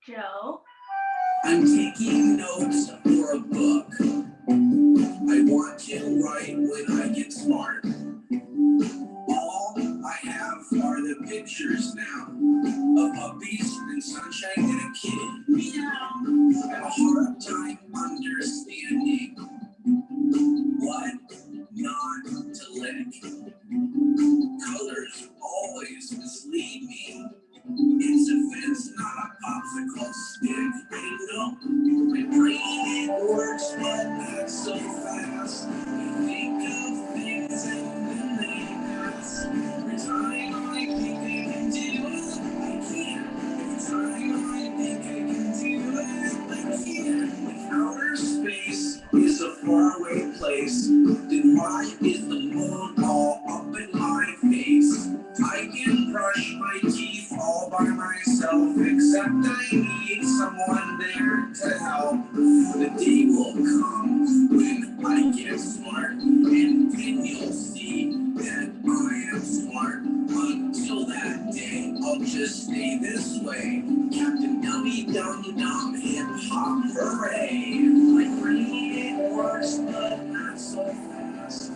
Joe? I'm taking notes for a book. I want to write when I get smart. All I have are the pictures now of puppies and sunshine and a kitty. Meow. I have a hard time understanding what not to lick. Colors always mislead me. It's a fence, not a popsicle stick. I know my brain it works, but not so fast. I think of things and then they pass. Every time I think I can do it, I can't. Every time I think I can do it, I can't. When outer space is a faraway place, then why is the moon all up in my face? I can brush my teeth all by myself, except I need someone there to help. The day will come when I get smart, and then you'll see that I am smart. Until that day, I'll just stay this way. Captain Dummy Dum Dum, hip hop, hooray! My brain it works, but not so fast. I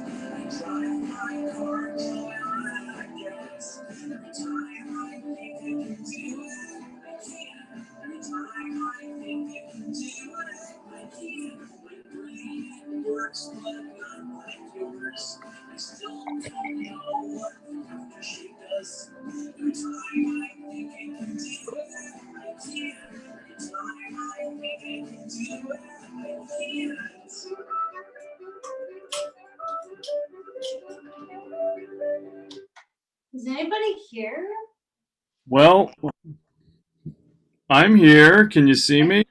drive my car till I guess. Every time I think I can do it, I can't. Every time I think I can do it, I can't. My brain works, but not like yours. I still don't know what the aftershave does. Every time I think I can do it, I can't. Every time I think I can do it, I can't. Is anybody here? Well, I'm here. Can you see me?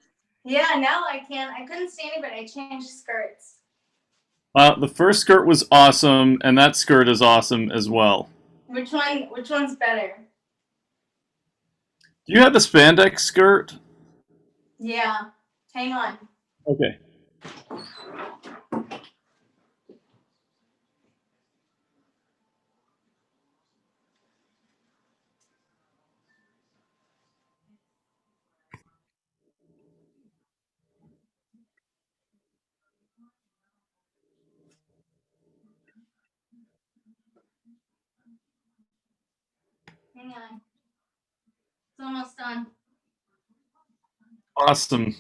Yeah, now I can. I couldn't see anybody. I changed skirts. The first skirt was awesome, and that skirt is awesome as well. Which one's better? Do you have the spandex skirt? Yeah. Hang on. Okay. Hang on. It's almost done. Awesome.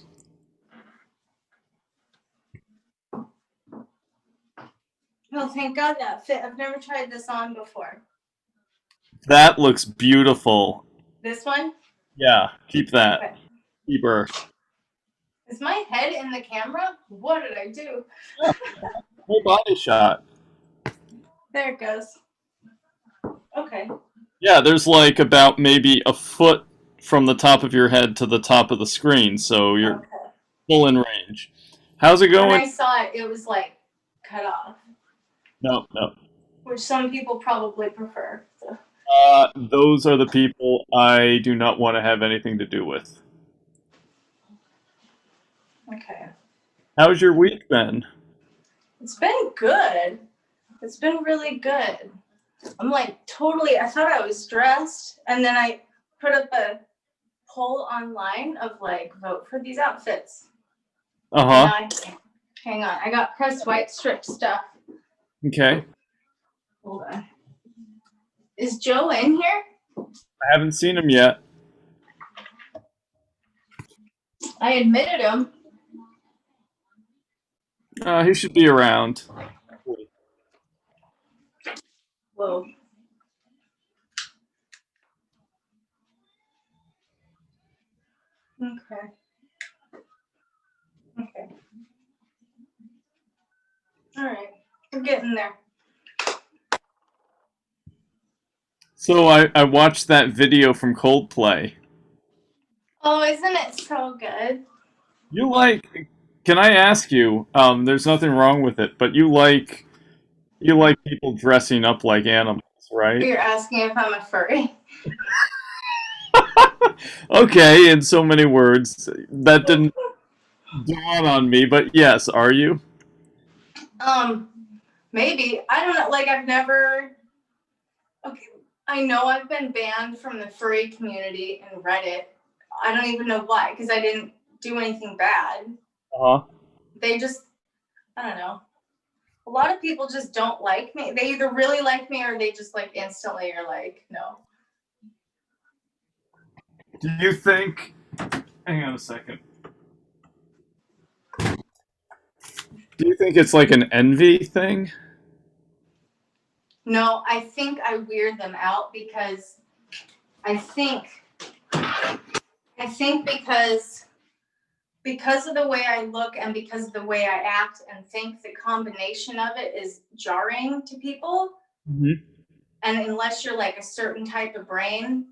Oh, thank God that fit. I've never tried this on before. That looks beautiful. This one? Yeah, keep that. Okay. Keep her. Is my head in the camera? What did I do? Full body shot. There it goes. Okay. Yeah, there's like about maybe a foot from the top of your head to the top of the screen, so you're Okay. full in range. How's it When going? I saw it, it was like cut off, No, no. which some people probably prefer. So. Those are the people I do not want to have anything to do with. Okay. How's your week been? It's been good. It's been really good. I'm like totally, I thought I was stressed. And then I put up a poll online of like, vote for these outfits. Uh-huh. Hang on. I got Crest White strip stuff. Okay. Hold on. Is Joe in here? I haven't seen him yet. I admitted him. He should be around. Whoa. Okay. Okay. All right. We're getting there. So I watched that video from Coldplay. Oh, isn't it so good? You like, can I ask you, there's nothing wrong with it, but you like people dressing up like animals, right? You're asking if I'm a furry. Okay, in so many words. That didn't dawn on me, but yes, are you? Maybe. I don't know. Like, I've never. Okay, I know I've been banned from the furry community and Reddit. I don't even know why, because I didn't do anything bad. Uh-huh. They just, I don't know. A lot of people just don't like me. They either really like me or they just like instantly are like, no. Do you think, hang on a second. Do you think it's like an envy thing? No, I think I weird them out because I think because of the way I look and because of the way I act and think, the combination of it is jarring to people. Mm-hmm. And unless you're like a certain type of brain,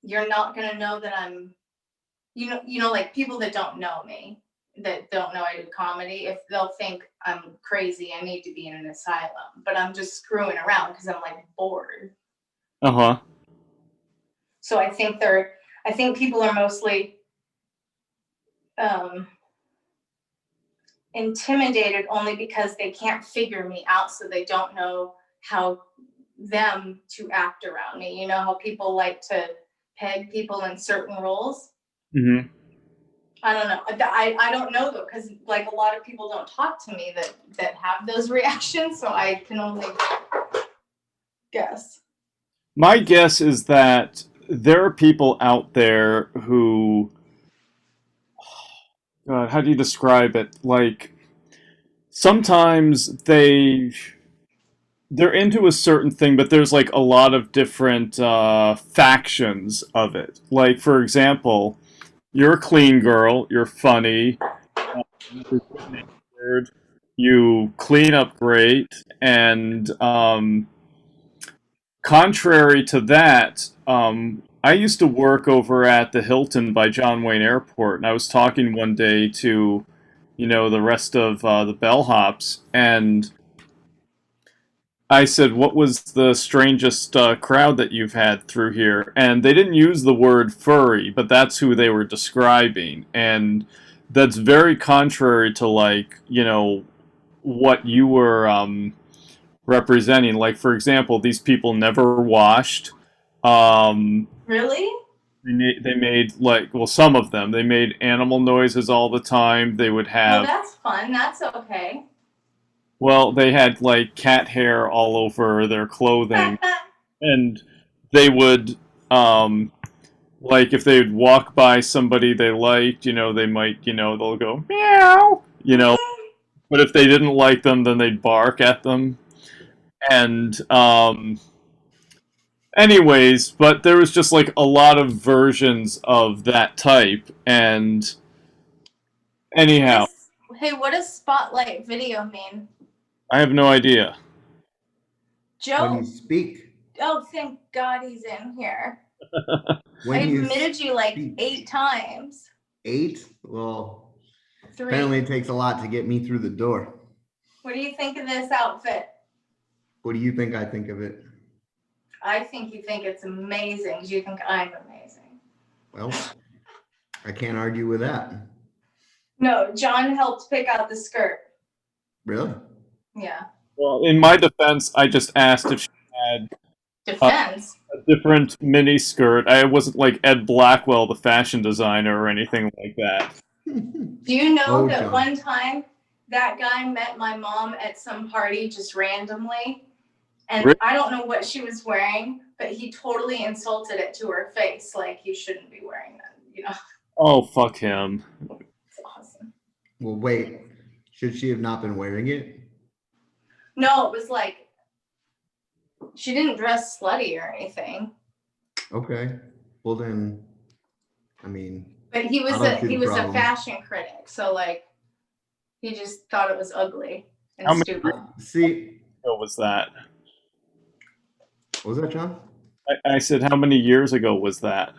you're not gonna know that I'm, you know, like people that don't know me, that don't know I do comedy, if they'll think I'm crazy, I need to be in an asylum, but I'm just screwing around because I'm like bored. Uh-huh. So I think people are mostly intimidated only because they can't figure me out, so they don't know how them to act around me. You know how people like to peg people in certain roles? Mm-hmm. I don't know. I don't know though, because like a lot of people don't talk to me that have those reactions, so I can only guess. My guess is that there are people out there who, God, how do you describe it? Like, sometimes they're into a certain thing, but there's like a lot of different factions of it. Like, for example, you're a clean girl, you're funny, you're good-natured, you clean up great, and contrary to that, I used to work over at the Hilton by John Wayne Airport, and I was talking one day to, the rest of the bellhops, and I said, "What was the strangest crowd that you've had through here?" And they didn't use the word furry, but that's who they were describing, and that's very contrary to what you were representing. Like, for example, these people never washed. Really? They made some of them. They made animal noises all the time. They would Well, have. that's fun. That's okay. Well, they had like cat hair all over their clothing, and they would like if they'd walk by somebody they liked, they might, they'll go meow, but if they didn't like them, then they'd bark at them. And anyways, but there was just like a lot of versions of that type, and anyhow, Hey, what does spotlight video mean? I have no idea. When you Joe, speak, oh, thank God he's in here. when I you admitted you like speak. 8 times. 8, well, 3. apparently it takes a lot to get me through the door. What do you think of this outfit? What do you think I think of it? I think you think it's amazing. Do you think I'm amazing? Well, I can't argue with that. No, John helped pick out the skirt. Really? Yeah. Well, in my defense, I just asked if she had Defense. a different mini skirt. I wasn't like Ed Blackwell, the fashion designer, or anything like that. Do you know Oh, that John. one time that guy met my mom at some party just randomly? And Really? I don't know what she was wearing, but he totally insulted it to her face. Like, you shouldn't be wearing that. You know, Oh, fuck him. it's awesome. Well, wait. Should she have not been wearing it? No, it was like, she didn't dress slutty or anything. Okay. Well then, I mean, But he was I don't see the a problem. fashion critic, so like he just thought it was ugly and How many- stupid. see, What was that? what was that, John? I said, how many years ago was that?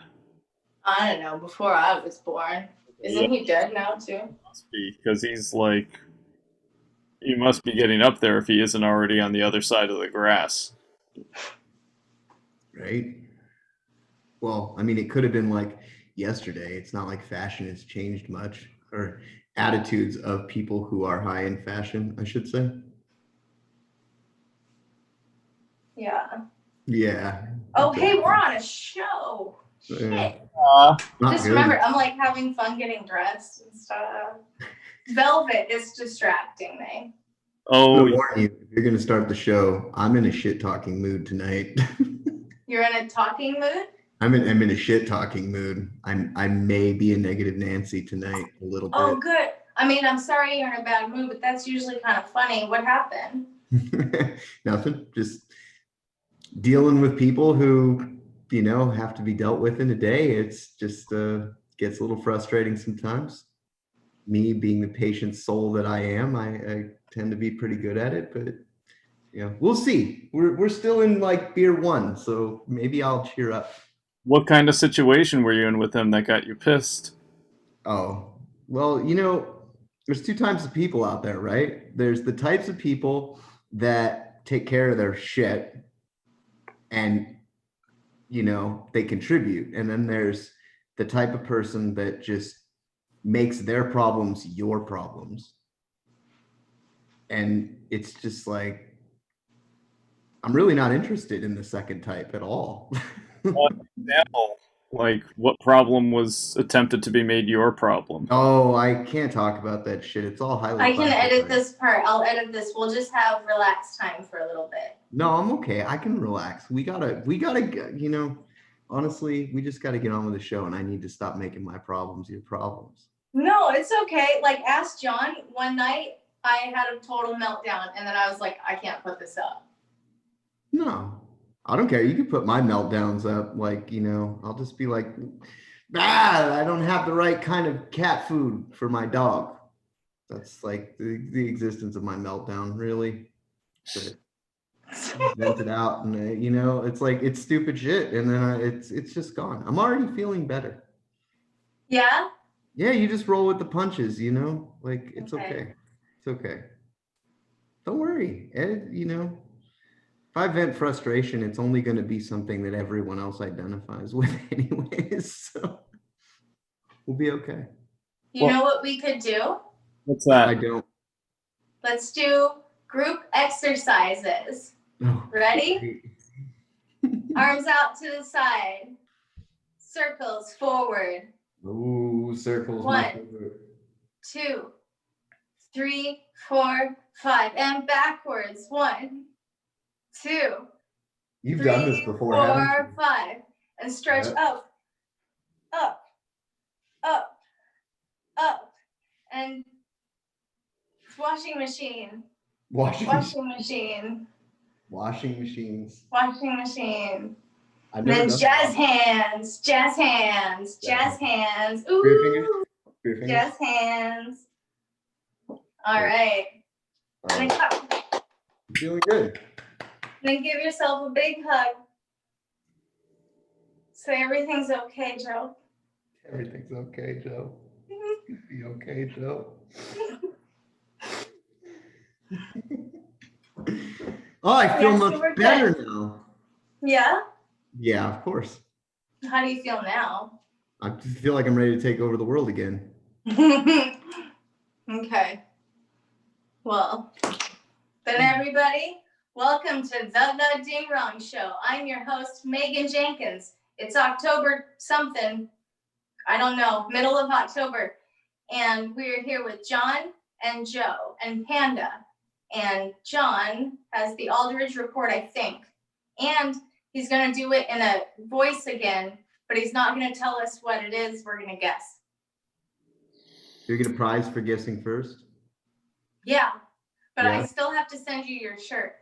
I don't know, before I was born. Isn't he dead now too? Must be, because he's like, he must be getting up there if he isn't already on the other side of the grass. Right? Well, I mean, it could have been like yesterday. It's not like fashion has changed much, or attitudes of people who are high in fashion, I should say. Yeah. Yeah. Oh, hey, we're on a show. Shit. Yeah. Not Just good. remember, I'm like having fun getting dressed and stuff. Velvet is distracting me. Oh, I warn you, if you're gonna start the show, I'm in a shit talking mood tonight. You're in a talking mood? I'm in a shit talking mood. I may be a negative Nancy tonight a little bit. Oh, good. I mean, I'm sorry you're in a bad mood, but that's usually kind of funny. What happened? Nothing. Just dealing with people who, have to be dealt with in a day. It's just gets a little frustrating sometimes. Me being the patient soul that I am, I tend to be pretty good at it, but we'll see. We're still in like beer 1, so maybe I'll cheer up. what kind of situation were you in with him that got you pissed? Oh, well, there's 2 types of people out there, right? There's the types of people that take care of their shit and, they contribute. And then there's the type of person that just makes their problems your problems. And it's just like, I'm really not interested in the second type at all. Example, like what problem was attempted to be made your problem? Oh, I can't talk about that shit. It's all highly I can edit classified. this part. I'll edit this. We'll just have relaxed time for a little bit. No, I'm okay. I can relax. We gotta, honestly, we just gotta get on with the show, and I need to stop making my problems your problems. No, it's okay. Like, ask John. One night, I had a total meltdown, and then I was like, I can't put this up. No, I don't care. You can put my meltdowns up. Like, I'll just be like, I don't have the right kind of cat food for my dog. That's like the existence of my meltdown, really. But vent it out, and it's like, it's stupid shit, and then it's just gone. I'm already feeling better. Yeah? Yeah, you just roll with the punches, like it's Okay. okay. It's okay. Don't worry, Ed, if I vent frustration, it's only going to be something that everyone else identifies with anyways, so we'll be okay. You Well- know what we could do? What's I that? don't. Let's do group exercises. No. Ready? Arms out to the side. Circles forward. Ooh, circles. One. My favorite. 2, 3, 4, 5. And backwards. 1, 2, You've 3, done this before, haven't 4, you? 5. And stretch Yep. up, up, up, up. And washing machine. Washing. Washing machine. Washing machines. Washing machine. I've And never then done jazz that. hands, jazz hands, jazz hands. Spear fingers? Ooh, Spear fingers? jazz hands. All Great. right. All And right. Feeling good. then give yourself a big hug. Say everything's okay, Joe. Everything's okay, Joe. Be okay, Joe. Oh, I feel Yes, much you were better good. now. Yeah? Yeah, of course. How do you feel now? I just feel like I'm ready to take over the world again. Okay. Well, then everybody, welcome to the Ding Rong Show. I'm your host, Megan Jenkins. It's October something, I don't know, middle of October. And we're here with John and Joe and Panda. And John has the Aldridge Report, I think. And he's going to do it in a voice again, but he's not going to tell us what it is. We're going to guess. You get a prize for guessing first? Yeah, but I Yeah. still have to send you your shirt.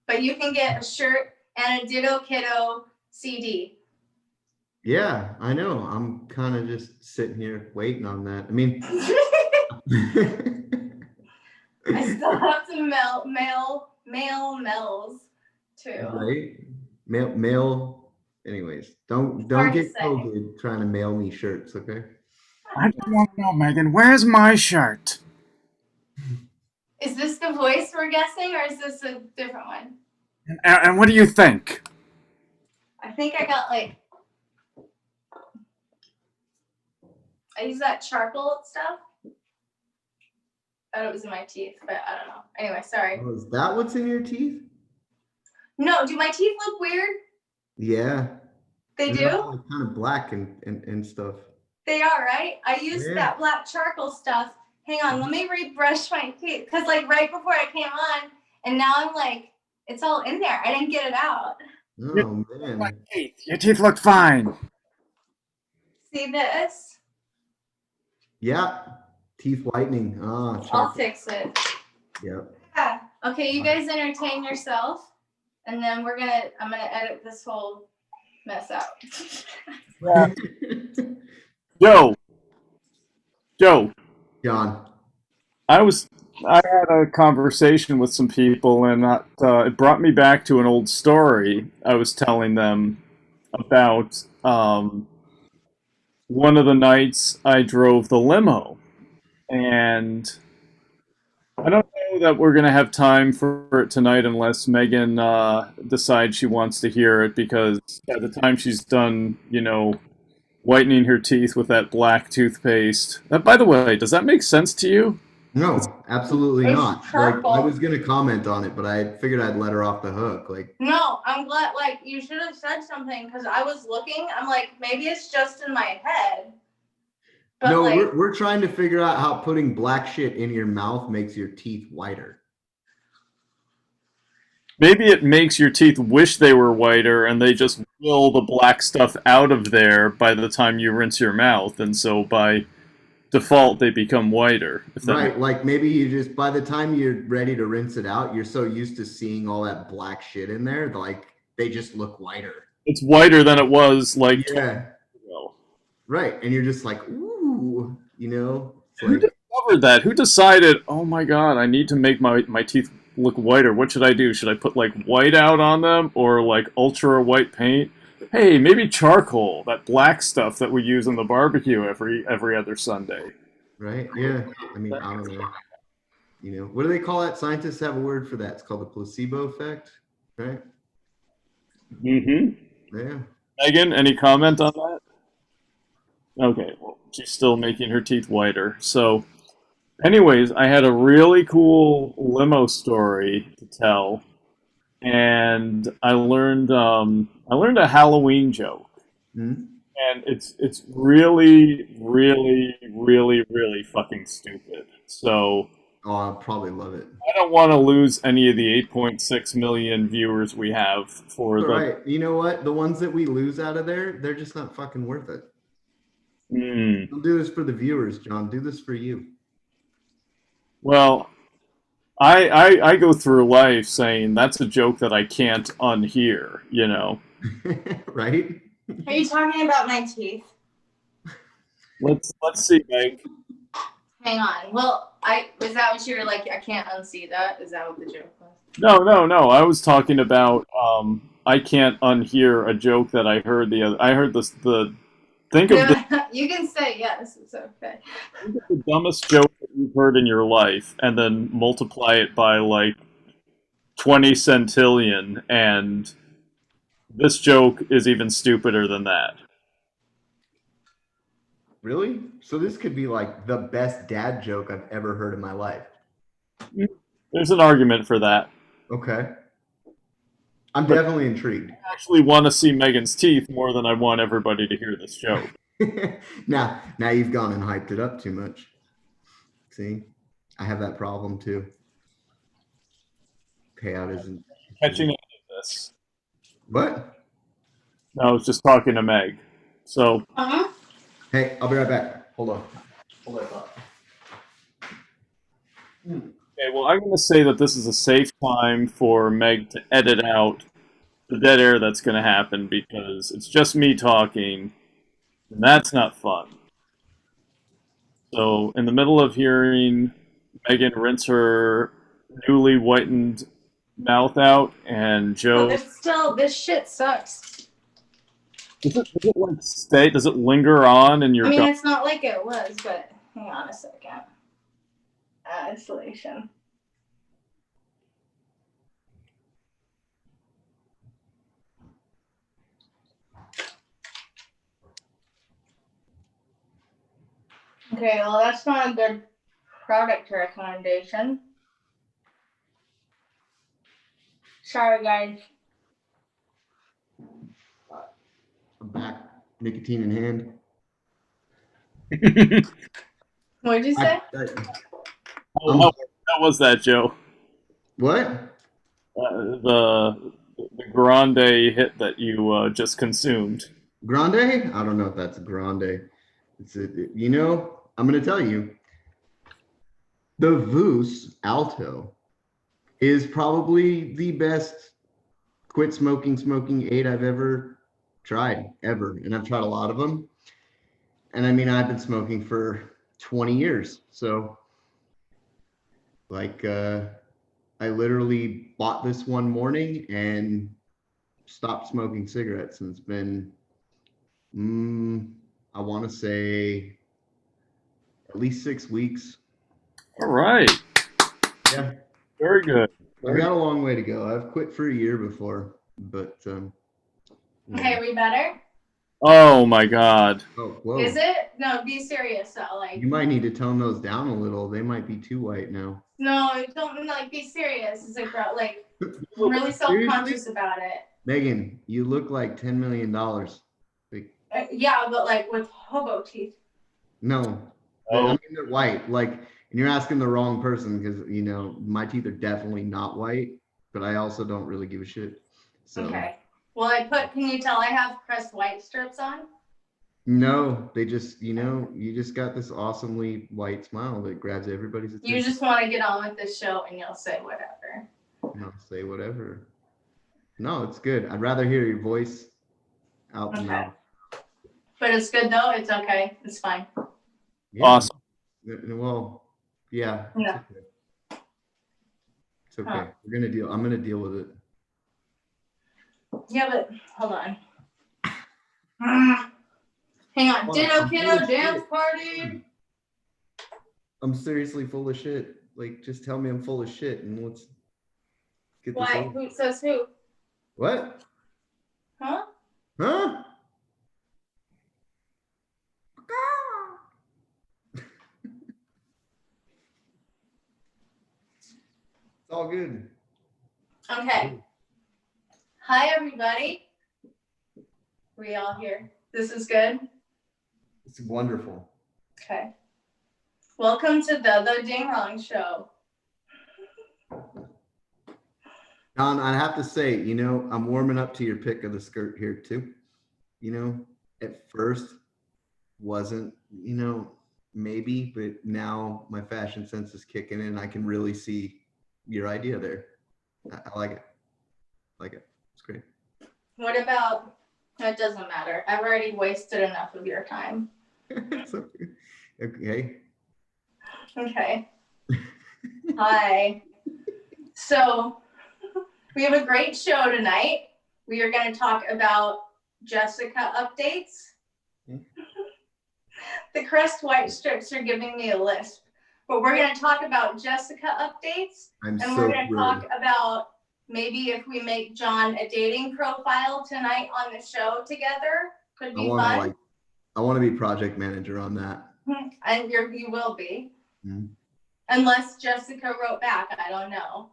But you can get a shirt and a Ditto Kiddo CD. Yeah, I know. I'm kind of just sitting here waiting on that. I mean, I still have to mail Mel's too. right? Mail. Anyways, don't hard to get say. COVID trying to mail me shirts, okay? I don't know, Megan. Where's my shirt? Is this the voice we're guessing, or is this a different one? And what do you think? I think I got like, I use that charcoal stuff. Thought it was in my teeth, but I don't know. Anyway, sorry. Oh, is that what's in your teeth? No, do my teeth look weird? Yeah. They They're do? all kind of black and stuff. They are, right? I used Yeah. that black charcoal stuff. Hang on, let me rebrush my teeth. Because like right before I came on, and now I'm like, it's all in there. I didn't get it out. Oh man. Your teeth look fine. See this? Yeah. Teeth whitening. Ah, I'll charcoal. fix it. Yep. Yeah. Okay, you guys entertain yourself. And then I'm gonna edit this whole mess out. Joe. John. I had a conversation with some people, and it brought me back to an old story I was telling them about one of the nights I drove the limo. And I don't know that we're going to have time for it tonight unless Megan decides she wants to hear it, because by the time she's done, whitening her teeth with that black toothpaste. By the way, does that make sense to you? No, absolutely It's not. purple. Like I was gonna comment on it, but I figured I'd let her off the hook. Like, No, I'm glad, like, you should have said something, because I was looking, I'm like, maybe it's just in my head. But no, like, we're trying to figure out how putting black shit in your mouth makes your teeth whiter. Maybe it makes your teeth wish they were whiter, and they just will the black stuff out of there by the time you rinse your mouth, and so by default they become whiter. If that Right, like maybe you just, by the time you're ready to rinse it out, you're so used to seeing all that black shit in there, like they just look whiter. it's whiter than it was like 20 Yeah, years ago. right. And you're just like, ooh, it's Who like, discovered that? Who decided, oh my god, I need to make my teeth look whiter? What should I do? Should I put like white out on them, or like ultra white paint? Hey, maybe charcoal, that black stuff that we use in the barbecue every other Sunday. right? Yeah. I mean, I don't know. What do they call that? Scientists have a word for that. It's called the placebo effect, right? Mm-hmm. Yeah. Megan, any comment on that? Okay, well, she's still making her teeth whiter. So, anyways, I had a really cool limo story to tell, and I learned a Halloween joke, Hmm? and it's really, really, really, really fucking stupid. So Oh, I'll probably love it. I don't want to lose any of the 8.6 million viewers we have for All the. right. You know what? The ones that we lose out of there, they're just not fucking worth it. Hmm. Don't do this for the viewers, John. Do this for you. Well, I go through life saying that's a joke that I can't unhear, you know. Right? Are you talking about my teeth? Let's see, Meg. Hang on. Well, is that what you're like? I can't unsee that. Is that what the joke was? No. I was talking about I can't unhear a joke that I heard the other. I heard the think of You can say yes. It's okay. the dumbest joke that you've heard in your life, and then multiply it by like 20 centillion, and this joke is even stupider than that. Really? So this could be like the best dad joke I've ever heard in my life. There's an argument for that. Okay. I'm definitely intrigued. I actually want to see Megan's teeth more than I want everybody to hear this joke. now you've gone and hyped it up too much. See, I have that problem too. Payout isn't Catching up to this. what? No, I was just talking to Meg. So Uh-huh. Hey, I'll be right back. Hold on. Hold that thought. okay, well, I'm going to say that this is a safe time for Meg to edit out the dead air that's going to happen because it's just me talking, and that's not fun. So, in the middle of hearing Megan rinse her newly whitened mouth out, and Joe, This shit sucks. does it like stay? Does it linger on in your I mean, gum? it's not like it was, but hang on a second. Isolation. Okay, well, that's not a good product recommendation. Sorry, guys. I'm back. Nicotine in hand. What'd you say? How was that, Joe? What? The grande hit that you just consumed. Grande? I don't know if that's a grande. You know, I'm going to tell you. The Voos Alto is probably the best quit smoking aid I've ever tried, ever. And I've tried a lot of them. And I mean, I've been smoking for 20 years. So, like, I literally bought this one morning and stopped smoking cigarettes. And it's been, I want to say, at least 6 weeks. All right. Yeah. Very good. I've got a long way to go. I've quit for a year before, but Okay, we better? Oh my God. Oh, whoa. Is it? No, be serious though. Like, You might need to tone those down a little. They might be too white now. no, don't like be serious. It's like, bro, like, I'm really self-conscious about it. Megan, you look like $10 million. Yeah, but like with hobo teeth. No, Oh. I mean, they're white. Like, and you're asking the wrong person because, you know, my teeth are definitely not white, but I also don't really give a shit. So, Okay. Well, can you tell I have pressed white strips on? no, they just, you know, you just got this awesomely white smile that grabs everybody's attention. You just want to get on with this show and you'll say whatever. No, say whatever. No, it's good. I'd rather hear your voice out Okay. now. But it's good though. It's okay. It's fine. Yeah. Awesome. Well, yeah. Yeah. It's okay. It's okay. Huh. I'm gonna deal with it. Yeah, but hold on. Hang on. Well, Ditto I'm kiddo full of dance shit. party. I'm seriously full of shit. Like, just tell me I'm full of shit and let's get this Why? over. Who says who? What? Huh? Huh? It's all good. Okay. Hi, everybody. We all here. This is good. It's wonderful. Okay. Welcome to the Ding Rong Show. Don, I have to say, you know, I'm warming up to your pick of the skirt here too. You know, at first wasn't, you know, maybe, but now my fashion sense is kicking in. I can really see your idea there. I like it. Like it. It's great. What about, it doesn't matter. I've already wasted enough of your time. So, okay. Okay. Hi. So we have a great show tonight. We are going to talk about Jessica updates. The Crest White Strips are giving me a lisp, but we're going to talk about Jessica updates, I'm and so we're going to thrilled. talk about maybe if we make John a dating profile tonight on the show together. Could be fun. I want to be project manager on that. And you will be. Mhm. Unless Jessica wrote back, I don't know.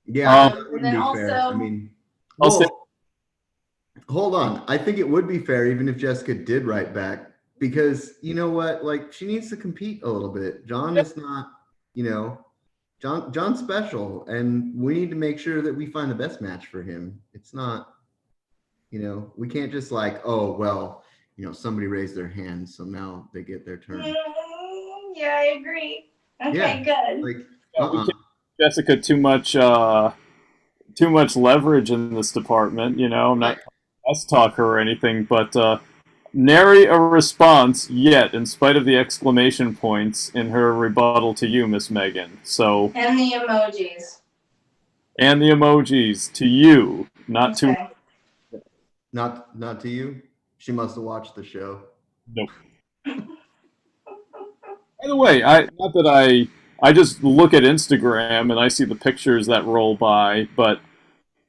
Yeah, Um, that and wouldn't then be fair. I also- mean, I'll say- well, hold on. I think it would be fair even if Jessica did write back, because you know what? Like, she needs to compete a little bit. John is not, you know, John's special, and we need to make sure that we find the best match for him. It's not, you know, we can't just like, oh, well, you know, somebody raised their hand, so now they get their turn. Yeah, I agree. Okay, good. Like, Yeah, we can't give Jessica too much leverage in this department. You know, I'm not us talk her or anything, but nary a response yet, in spite of the exclamation points in her rebuttal to you, Miss Megan. So, And the emojis. and the emojis to you, not to. Okay. not to you. She must have watched the show. Nope. By the way, not that I just look at Instagram and I see the pictures that roll by, but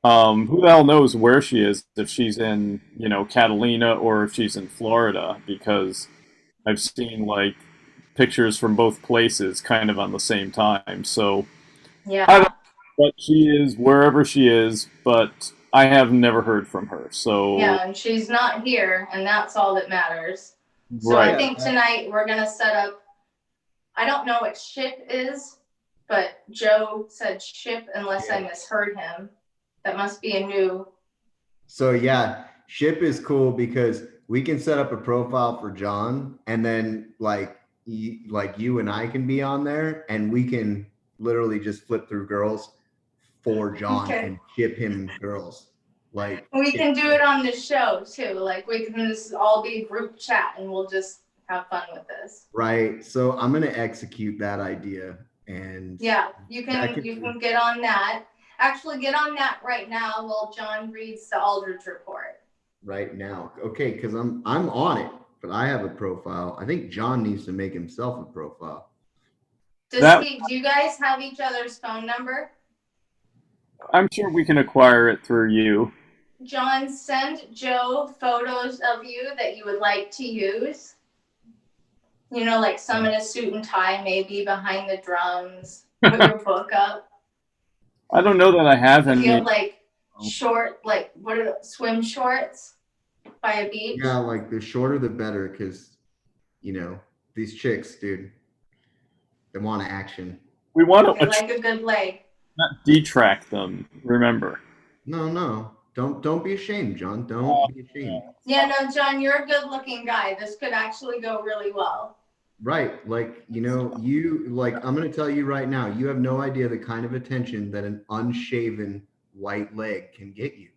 who the hell knows where she is, if she's in, you know, Catalina or if she's in Florida, because I've seen like pictures from both places kind of on the same time. So I Yeah. don't know what she is, wherever she is, but I have never heard from her. So Yeah, and she's not here, and that's all that matters. So right. I think tonight we're gonna set up, I don't know what ship is, but Joe said ship unless I misheard him. That must be a new. So yeah, ship is cool because we can set up a profile for John, and then like you and I can be on there, and we can literally just flip through girls for John Okay. and ship him girls. Like, We can do it on the show too. Like we can just all be group chat and we'll just have fun with this. right. So I'm gonna execute that idea, and Yeah, you That can could- get on that. Actually, get on that right now while John reads the Aldridge report. right now, okay, because I'm on it, but I have a profile. I think John needs to make himself a profile. Do you guys have each other's phone number? I'm sure we can acquire it through you. John, send Joe photos of you that you would like to use. You know, like some in a suit and tie, maybe behind the drums, with your book up. I don't know that I have If any. you have like short, like what are the swim shorts by a beach? Yeah, like the shorter the better, because you know these chicks, dude, they want action. We want They to like a good leg. not detract them. Remember. No, don't be ashamed, John. Don't be ashamed. Yeah, no, John, you're a good looking guy. This could actually go really well. Right, like you know, I'm gonna tell you right now, you have no idea the kind of attention that an unshaven white leg can get you.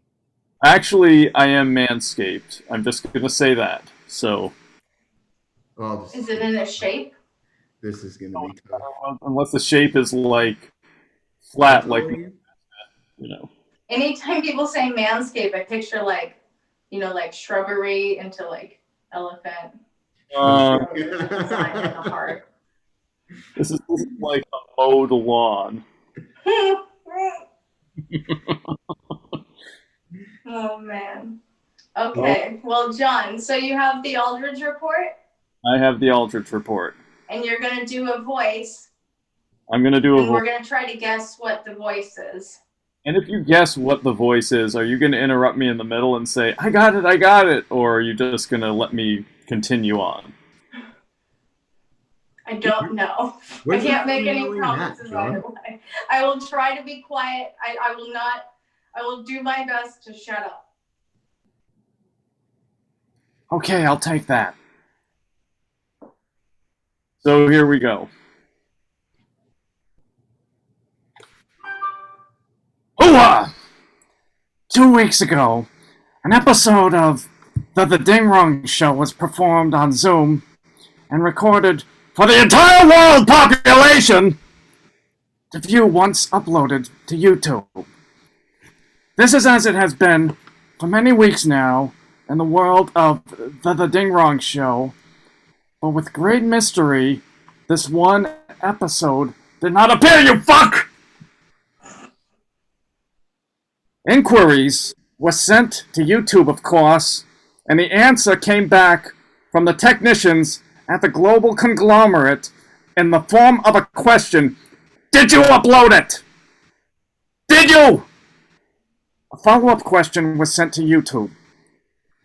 Actually, I am manscaped. I'm just gonna say that. So, Oh, Is it in a shape? this is gonna be tough. unless the shape is like flat, like you know. Anytime people say manscape, I picture like, you know, like shrubbery into like elephant. Design in the heart. This is like a mowed lawn. Oh man. Okay. Well, John, so you have the Aldridge report I have the Aldrich report. and you're gonna do a voice I'm gonna do a and we're voice. gonna try to guess what the voice is. And if you guess what the voice is, are you gonna interrupt me in the middle and say, I got it, or are you just gonna let me continue on? I don't know. I Where's the can't make fun any knowing that, promises John? either way. I will try to be quiet. I will do my best to shut up. Okay, I'll take that. So here we go. 2 weeks ago, an episode of The Ding Rong Show was performed on Zoom and recorded for the entire world population to view once uploaded to YouTube. This is as it has been for many weeks now in the world of The Ding Rong Show, but with great mystery, this one episode did not appear, you fuck! Inquiries were sent to YouTube, of course, and the answer came back from the technicians at the global conglomerate in the form of a question: did you upload it? Did you? A follow-up question was sent to YouTube.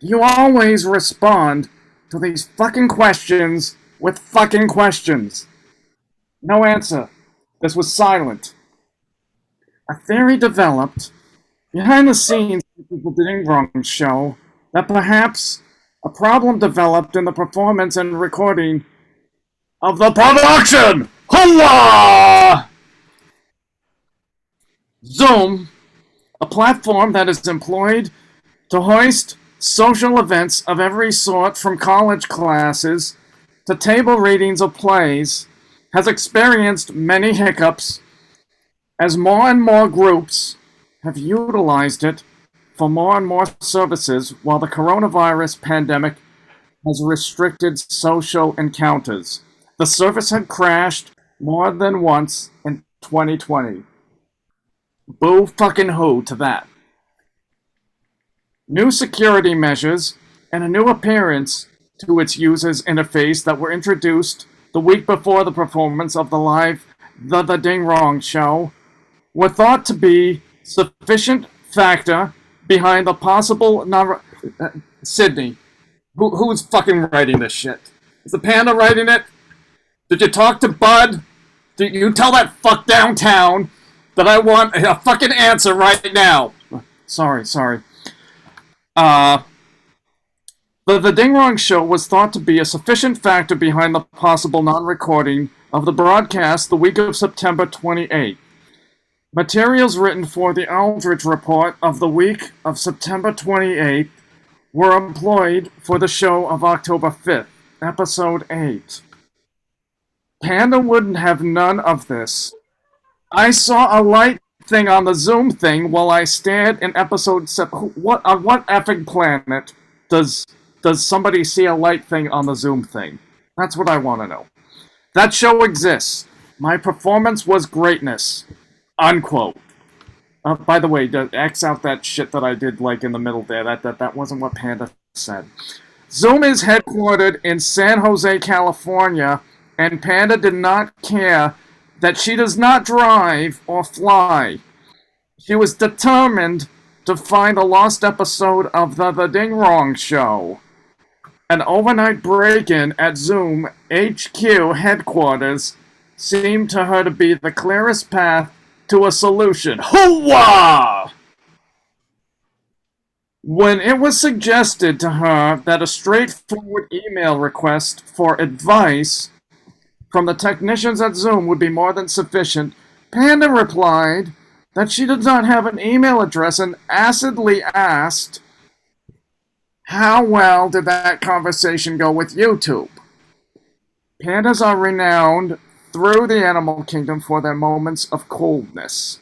Do you always respond to these fucking questions with fucking questions? No answer. This was silent. A theory developed behind the scenes of the Ding Rong Show that perhaps a problem developed in the performance and recording of the production. Hooah! Zoom, a platform that is employed to hoist social events of every sort from college classes to table readings of plays, has experienced many hiccups as more and more groups have utilized it for more and more services while the coronavirus pandemic has restricted social encounters. The service had crashed more than once in 2020. Boo fucking who to that. New security measures and a new appearance to its users interface that were introduced the week before the performance of the live The Ding Rong Show were thought to be sufficient factor behind the possible Sydney, who's fucking writing this shit? Is the Panda writing it? Did you talk to Bud? Did you tell that fuck downtown that I want a fucking answer right now? Sorry. The Ding Rong Show was thought to be a sufficient factor behind the possible non-recording of the broadcast the week of September 28th. Materials written for the Aldrich Report of the week of September 28th were employed for the show of October 5th, Episode 8. Panda wouldn't have none of this. I saw a light thing on the Zoom thing while I stared in Episode 7. On what effing planet does somebody see a light thing on the Zoom thing? That's what I want to know. That show exists. My performance was greatness. Unquote. By the way, X out that shit that I did like in the middle there. That wasn't what Panda said. Zoom is headquartered in San Jose, California, and Panda did not care that she does not drive or fly. She was determined to find the lost episode of The Ding Rong Show. An overnight break-in at Zoom HQ headquarters seemed to her to be the clearest path to a solution. Hooah! When it was suggested to her that a straightforward email request for advice from the technicians at Zoom would be more than sufficient, Panda replied that she did not have an email address and acidly asked, how well did that conversation go with YouTube? Pandas are renowned through the animal kingdom for their moments of coldness.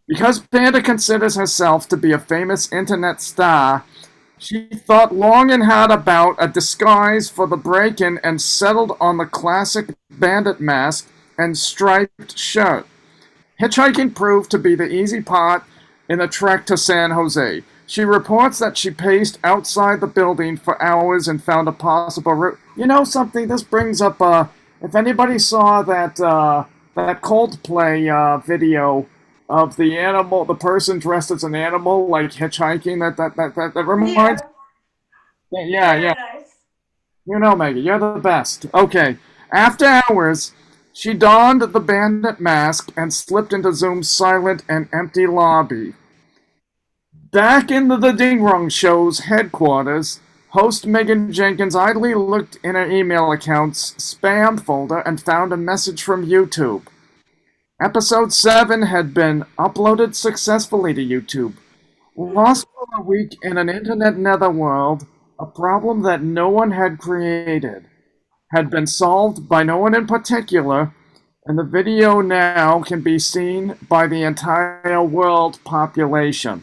Because Panda considers herself to be a famous internet star, she thought long and hard about a disguise for the break-in and settled on the classic bandit mask and striped shirt. Hitchhiking proved to be the easy part in the trek to San Jose. She reports that she paced outside the building for hours and found a possible route. You know something? This brings up if anybody saw that Coldplay video of the person dressed as an animal, like hitchhiking, that reminds. Yeah. Nice. You know, Maggie, you're the best. Okay. After hours, she donned the bandit mask and slipped into Zoom's silent and empty lobby. Back in the Ding Rong Show's headquarters, host Megan Jenkins idly looked in her email account's spam folder and found a message from YouTube. Episode 7 had been uploaded successfully to YouTube. Lost for a week in an internet netherworld, a problem that no one had created, had been solved by no one in particular, and the video now can be seen by the entire world population.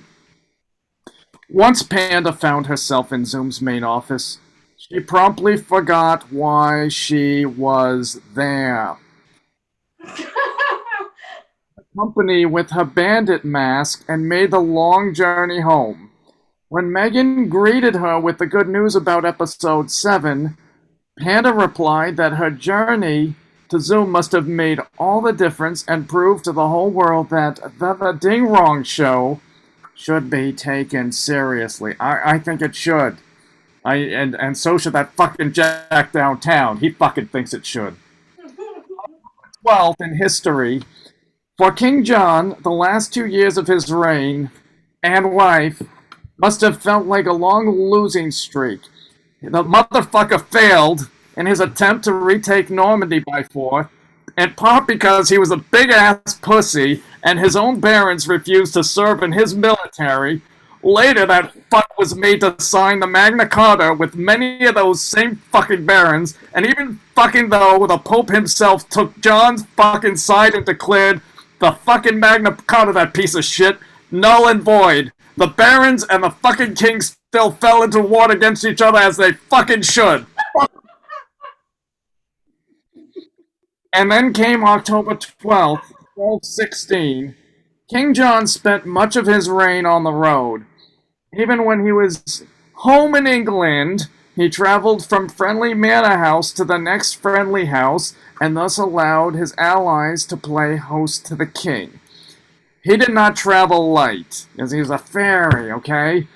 Once Panda found herself in Zoom's main office, she promptly forgot why she was there. Company with her bandit mask and made the long journey home. When Megan greeted her with the good news about episode 7, Panda replied that her journey to Zoom must have made all the difference and proved to the whole world that the Ding Wrong Show should be taken seriously. I think it should. And so should that fucking Jack downtown. He fucking thinks it should. 12th in history. For King John, the last 2 years of his reign and life must have felt like a long losing streak. The motherfucker failed in his attempt to retake Normandy by force, in part because he was a big-ass pussy and his own barons refused to serve in his military. Later, that fuck was made to sign the Magna Carta with many of those same fucking barons, and even fucking though the Pope himself took John's fucking side and declared the fucking Magna Carta, that piece of shit, null and void. The barons and the fucking king still fell into war against each other as they fucking should. And then came October 12th, 1216. King John spent much of his reign on the road. Even when he was home in England, he traveled from friendly manor house to the next friendly house, and thus allowed his allies to play host to the king. He did not travel light, as he was a fairy, okay?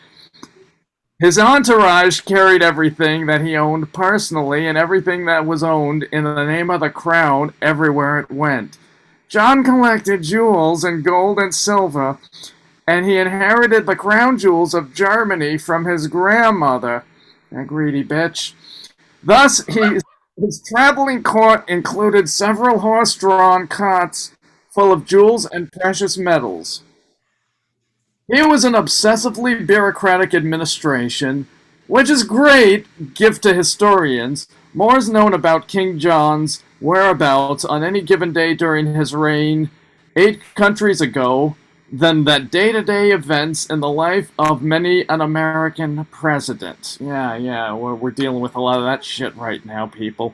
His entourage carried everything that he owned personally, and everything that was owned in the name of the crown everywhere it went. John collected jewels and gold and silver, and he inherited the crown jewels of Germany from his grandmother, that greedy bitch. Thus, his traveling court included several horse-drawn carts full of jewels and precious metals. He was an obsessively bureaucratic administration, which is great, gift to historians. More is known about King John's whereabouts on any given day during his reign 8 countries ago than that day-to-day events in the life of many an American president. Yeah, we're dealing with a lot of that shit right now, people.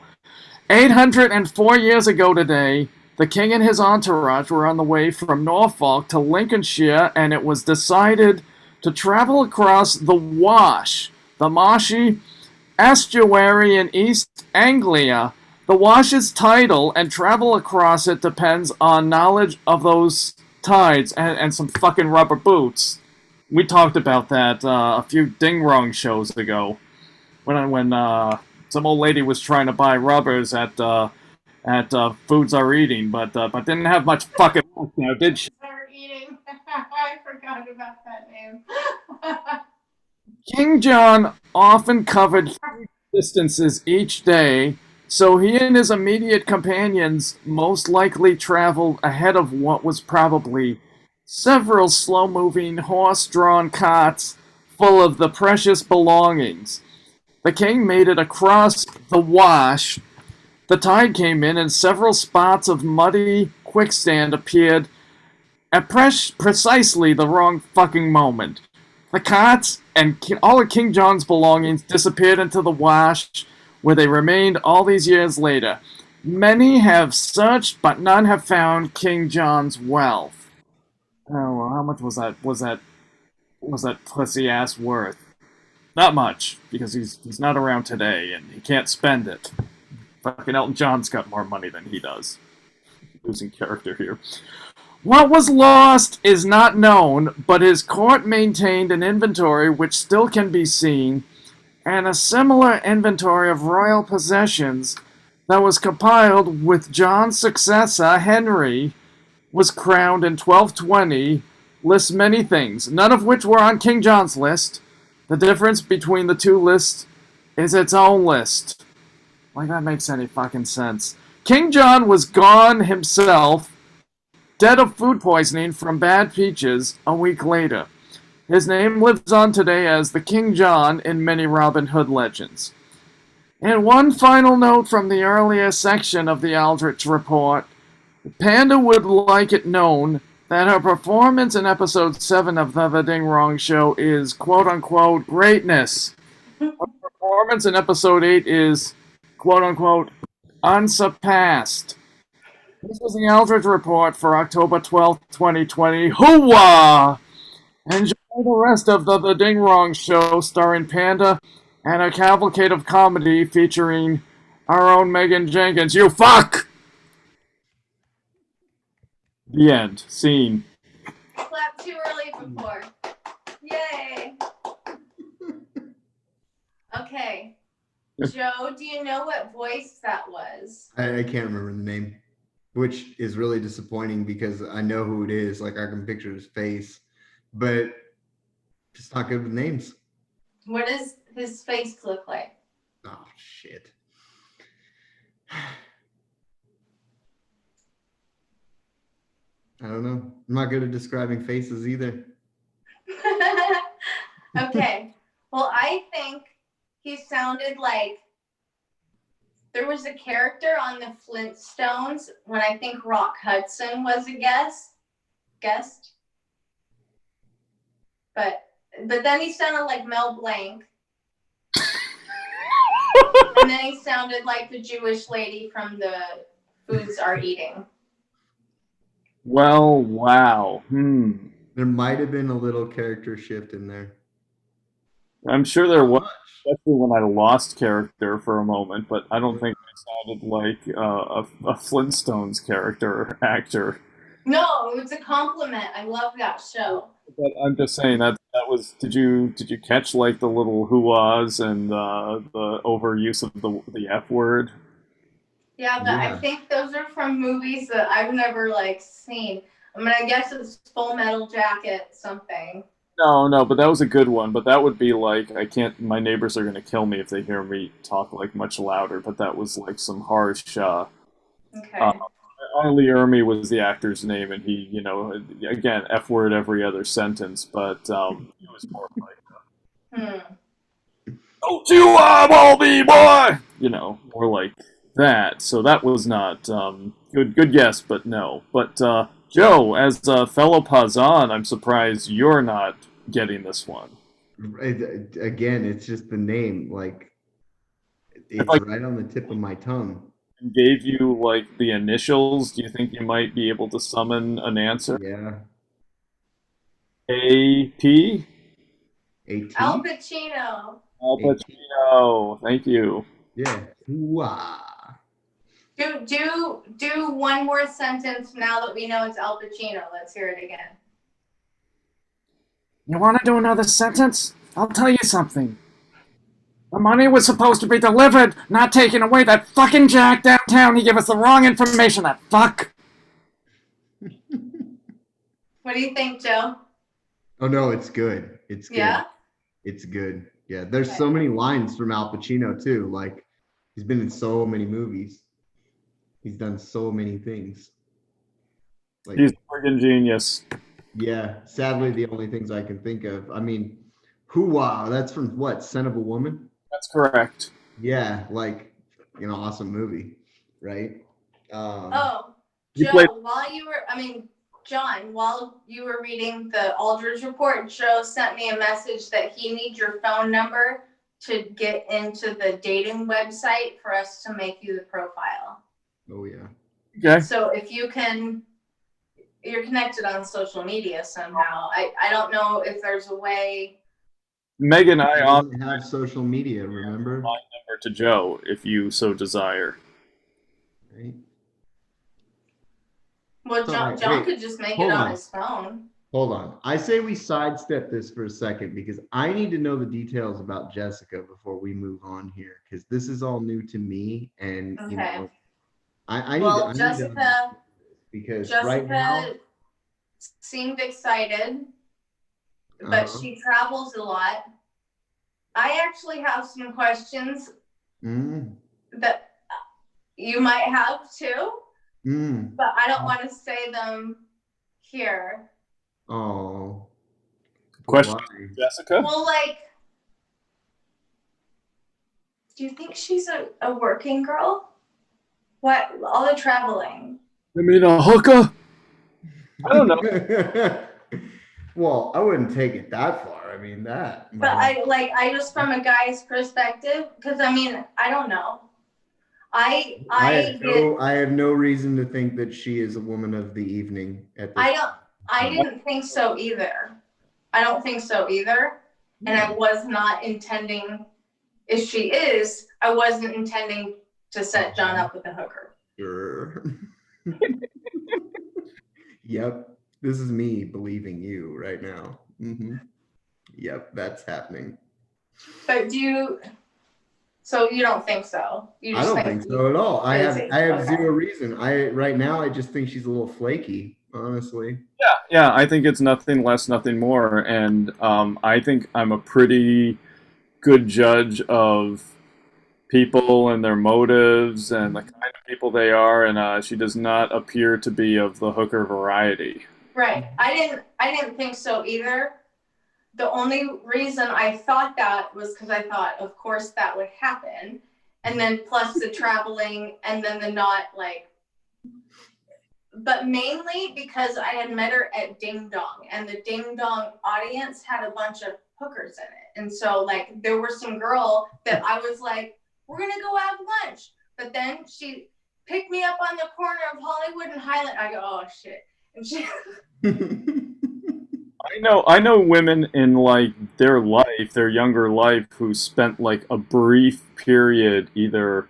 804 years ago today, the king and his entourage were on the way from Norfolk to Lincolnshire, and it was decided to travel across the Wash, the marshy estuary in East Anglia. The Wash's tidal, and travel across it depends on knowledge of those tides and some fucking rubber boots. We talked about that a few Ding Wrong shows ago, when some old lady was trying to buy rubbers at Foods Are Eating, but didn't have much fucking luck now, did she? Are eating. I forgot about that name. King John often covered huge distances each day, so he and his immediate companions most likely traveled ahead of what was probably several slow-moving horse-drawn carts full of the precious belongings. The king made it across the Wash. The tide came in, and several spots of muddy quicksand appeared at precisely the wrong fucking moment. The carts and all of King John's belongings disappeared into the Wash, where they remained all these years later. Many have searched, but none have found King John's wealth. Oh, well, how much was that pussy ass worth? Not much, because he's not around today, and he can't spend it. Fucking Elton John's got more money than he does. Losing character here. What was lost is not known, but his court maintained an inventory which still can be seen, and a similar inventory of royal possessions that was compiled with John's successor, Henry, was crowned in 1220, lists many things, none of which were on King John's list. The difference between the two lists is its own list. Like that makes any fucking sense. King John was gone himself, dead of food poisoning from bad peaches, a week later. His name lives on today as the King John in many Robin Hood legends. And one final note from the earlier section of the Aldrich Report. Panda would like it known that her performance in episode 7 of The Ding Wrong Show is quote-unquote greatness. Her performance in episode 8 is quote-unquote unsurpassed. This was the Aldrich Report for October 12th, 2020. Hooah! Enjoy the rest of The Ding Wrong Show starring Panda and a cavalcade of comedy featuring our own Megan Jenkins. You fuck! The end. Scene. Clap too early before. Yay. Okay. Joe, do you know what voice that was? I can't remember the name, which is really disappointing because I know who it is. Like I can picture his face, but just not good with names. What does his face look like? Oh shit. I don't know. I'm not good at describing faces either. Okay. Well, I think he sounded like there was a character on the Flintstones when I think Rock Hudson was a guest. But then he sounded like Mel Blanc. And then he sounded like the Jewish lady from the Foods Are Eating. Well, wow. There might have been a little character shift in there. I'm sure there was, especially when I lost character for a moment, but I don't think I sounded like a Flintstones character or actor. No, it was a compliment. I love that show. But I'm just saying that was. Did you catch like the little hoo-ahs and the overuse of the F word? Yeah, but I think those are from movies that I've never like seen. I mean, I guess it's Full Metal Jacket something. No, but that was a good one. But that would be like, I can't. My neighbors are gonna kill me if they hear me talk like much louder. But that was like some harsh. Okay. Arlie Ermy was the actor's name, and he, again, F word every other sentence. But it was more like, "Don't you eyeball me, boy!" More like that. So that was not good guess, but no. But Joe, as a fellow Pazan, I'm surprised you're not getting this one. Again, it's just the name. Like it's right on the tip of my tongue. Gave you like the initials, do you think you might be able to summon an answer? Yeah. A-P? A-T? Al Pacino. Al Pacino. Thank you. Yeah. Wow. Do one more sentence now that we know it's Al Pacino. Let's hear it again. You want to do another sentence? I'll tell you something. The money was supposed to be delivered, not taken away. That fucking Jack downtown, he gave us the wrong information, that fuck. What do you think, Joe? Oh, no, it's good. It's good. Yeah? It's good. Yeah, there's so many lines from Al Pacino, too. Like, he's been in so many movies. He's done so many things. Like, He's a friggin' genius. Yeah, sadly, the only things I can think of. I mean, Hoo-Wah, that's from what, Son of a Woman? That's correct. Yeah, like, awesome movie, right? Joe, John, while you were reading the Aldrich Report, Joe sent me a message that he needs your phone number to get into the dating website for us to make you the profile. Oh, yeah. Okay. So if you can, you're connected on social media somehow. I don't know if there's a way. Megan, I often have social media, remember? My number to Joe, if you so desire. Right. Well, John could just make it on his phone. Hold on. I say we sidestep this for a second because I need to know the details about Jessica before we move on here because this is all new to me and I need Jessica, because Jessica right now seemed excited, but she travels a lot. I actually have some questions that you might have too, but I don't want to say them here. Oh. Question, Why? Jessica? Well, like, do you think she's a working girl? What, all the traveling? I mean, a hooker? I don't know. Well, I wouldn't take it that far. I mean, that. But I just from a guy's perspective, because I mean, I don't know. I get, I have no reason to think that she is a woman of the evening at this. I didn't think so either. I don't think so either. And I was not intending, if she is, I wasn't intending to set John up with a hooker. Sure. Yep. This is me believing you right now. Yep, that's happening. But so you don't think so? You I just don't think so at all. I have Okay. zero reason. Right now I just think she's a little flaky, honestly. Yeah, I think it's nothing less, nothing more, and I think I'm a pretty good judge of people and their motives and the kind of people they are, and she does not appear to be of the hooker variety. Right. I didn't think so either. The only reason I thought that was because I thought, of course, that would happen. And then plus the traveling and then the not like, but mainly because I had met her at Ding Dong and the Ding Dong audience had a bunch of hookers in it. And so like there was some girl that I was like, we're going to go have lunch. But then she picked me up on the corner of Hollywood and Highland. I go, oh shit. And she I know women in like their life, their younger life, who spent like a brief period either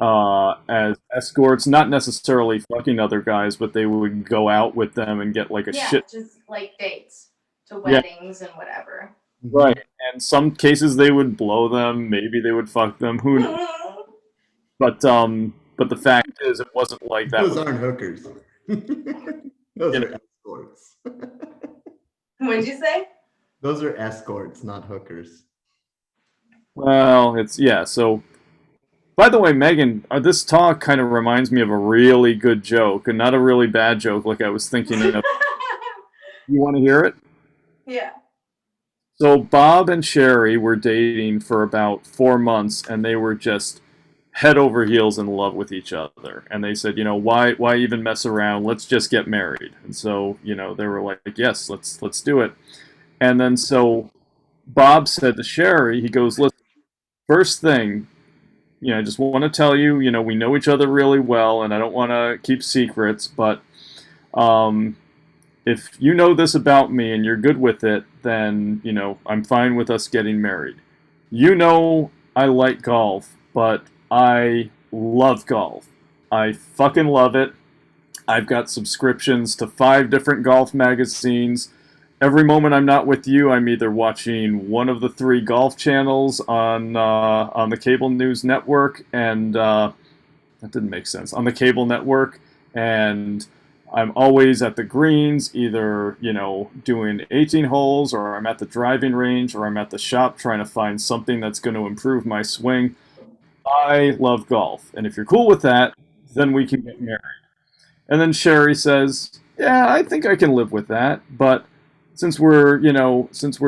as escorts, not necessarily fucking other guys, but they would go out with them and get like a yeah, shit. just like dates to Yeah. weddings and whatever. Right. And some cases they would blow them, maybe they would fuck them, who knows? But the fact is it wasn't like that. Those aren't hookers. Those You are escorts. What'd you say? Those are escorts, not hookers. Well, it's yeah, so by the way, Megan, this talk kind of reminds me of a really good joke and not a really bad joke like I was thinking of. You want to hear it? Yeah. So Bob and Sherry were dating for about 4 months, and they were just head over heels in love with each other. And they said, why even mess around? Let's just get married. And so, they were like, yes, let's do it. And then so Bob said to Sherry, he goes, listen, first thing, I just want to tell you, we know each other really well, and I don't want to keep secrets, but if you know this about me and you're good with it, then, I'm fine with us getting married. I like golf, but I love golf. I fucking love it. I've got subscriptions to 5 different golf magazines. Every moment I'm not with you, I'm either watching one of the 3 golf channels on the cable news network, and that didn't make sense, on the cable network, and I'm always at the greens, either, doing 18 holes, or I'm at the driving range, or I'm at the shop trying to find something that's going to improve my swing. I love golf, and if you're cool with that, then we can get married. And then Sherry says, yeah, I think I can live with that, but since we're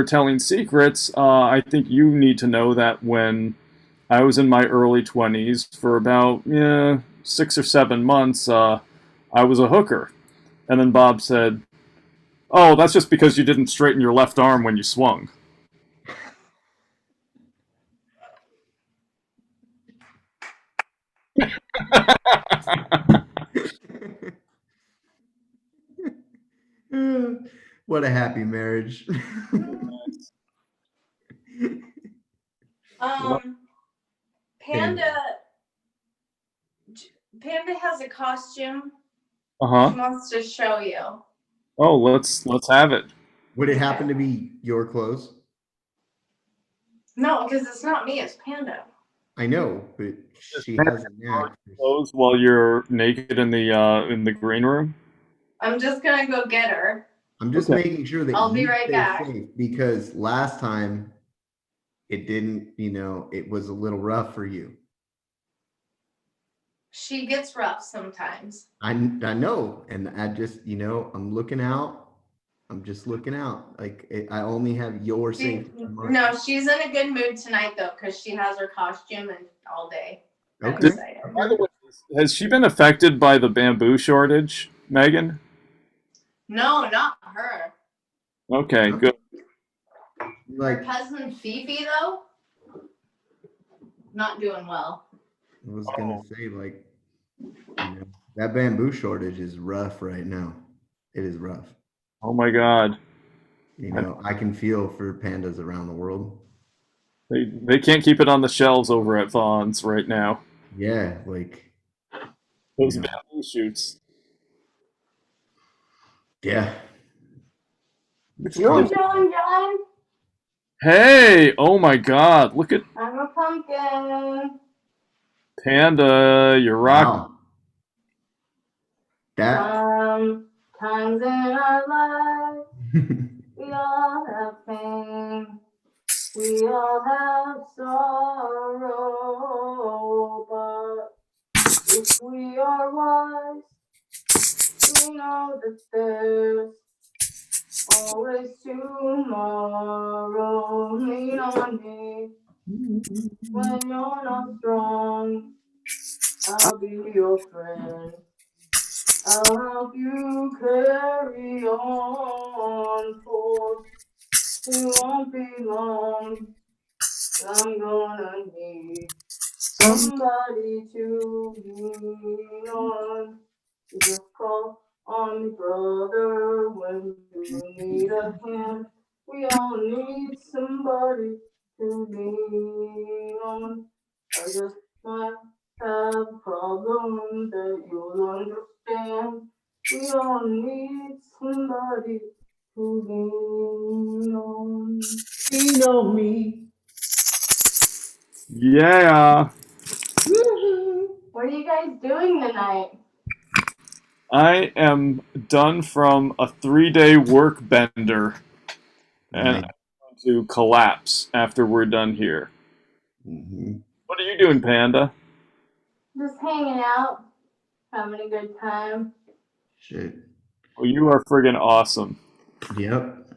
telling secrets, I think you need to know that when I was in my early 20s, for about 6 or 7 months, I was a hooker. And then Bob said, oh, that's just because you didn't straighten your left arm when you swung. What a happy marriage. Panda has a costume. Uh-huh. She wants to show you. Oh, let's have it. Would it happen to be your clothes? No, because it's not me, it's Panda. I know, but she has a knack. Clothes while you're naked in the green room. I'm just gonna go get her. I'm just making sure that I'll be you right stay back. safe, because last time it didn't, it was a little rough for you. She gets rough sometimes. I know, and I just, I'm looking out I'm just looking out. Like I only have your safety. in mind. No, she's in a good mood tonight though, because she has her costume and all day. I'm Okay. excited. By the way, has she been affected by the bamboo shortage, Megan? No, not her. Okay, good. Her Like cousin Fifi though, not doing well. I was gonna say, like, that bamboo shortage is rough right now. It is rough. Oh my God. I can feel for pandas around the world. They can't keep it on the shelves over at Vaughn's right now. Yeah, like, Those Yeah. bamboo shoots. yeah. John, John, Hey! Oh my God! Look at I'm a pumpkin. Panda. You're rocking. Wow. That. Times in our lives, we all have pain. We all have sorrow, but if we are wise, we know that there's always tomorrow. Lean on me when you're not strong. I'll be your friend. I'll help you carry on, for it won't be long. I'm gonna need somebody to lean on. You just call on me, brother, when you need a hand. We all need somebody to lean on. I just might have a problem that you'll understand. We all need somebody to lean on. Lean on me. Yeah. What are you guys doing tonight? I am done from a 3-day work bender, and I'm Nice. going to collapse after we're done here. Mhm. What are you doing, Panda? Just hanging out, having a good time. Shit. Well, you are friggin' awesome. Yep.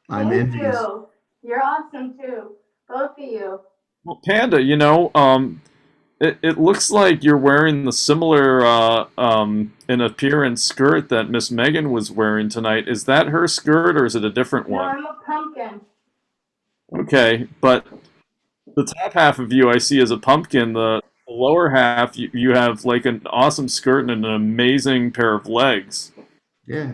I'm Thank envious. you. You're awesome too. Both of you. Well, Panda, it looks like you're wearing the similar in appearance skirt that Miss Megan was wearing tonight. Is that her skirt or is it a different No, one? I'm a pumpkin. Okay, but the top half of you I see as a pumpkin. The lower half, you have like an awesome skirt and an amazing pair of legs. Yeah.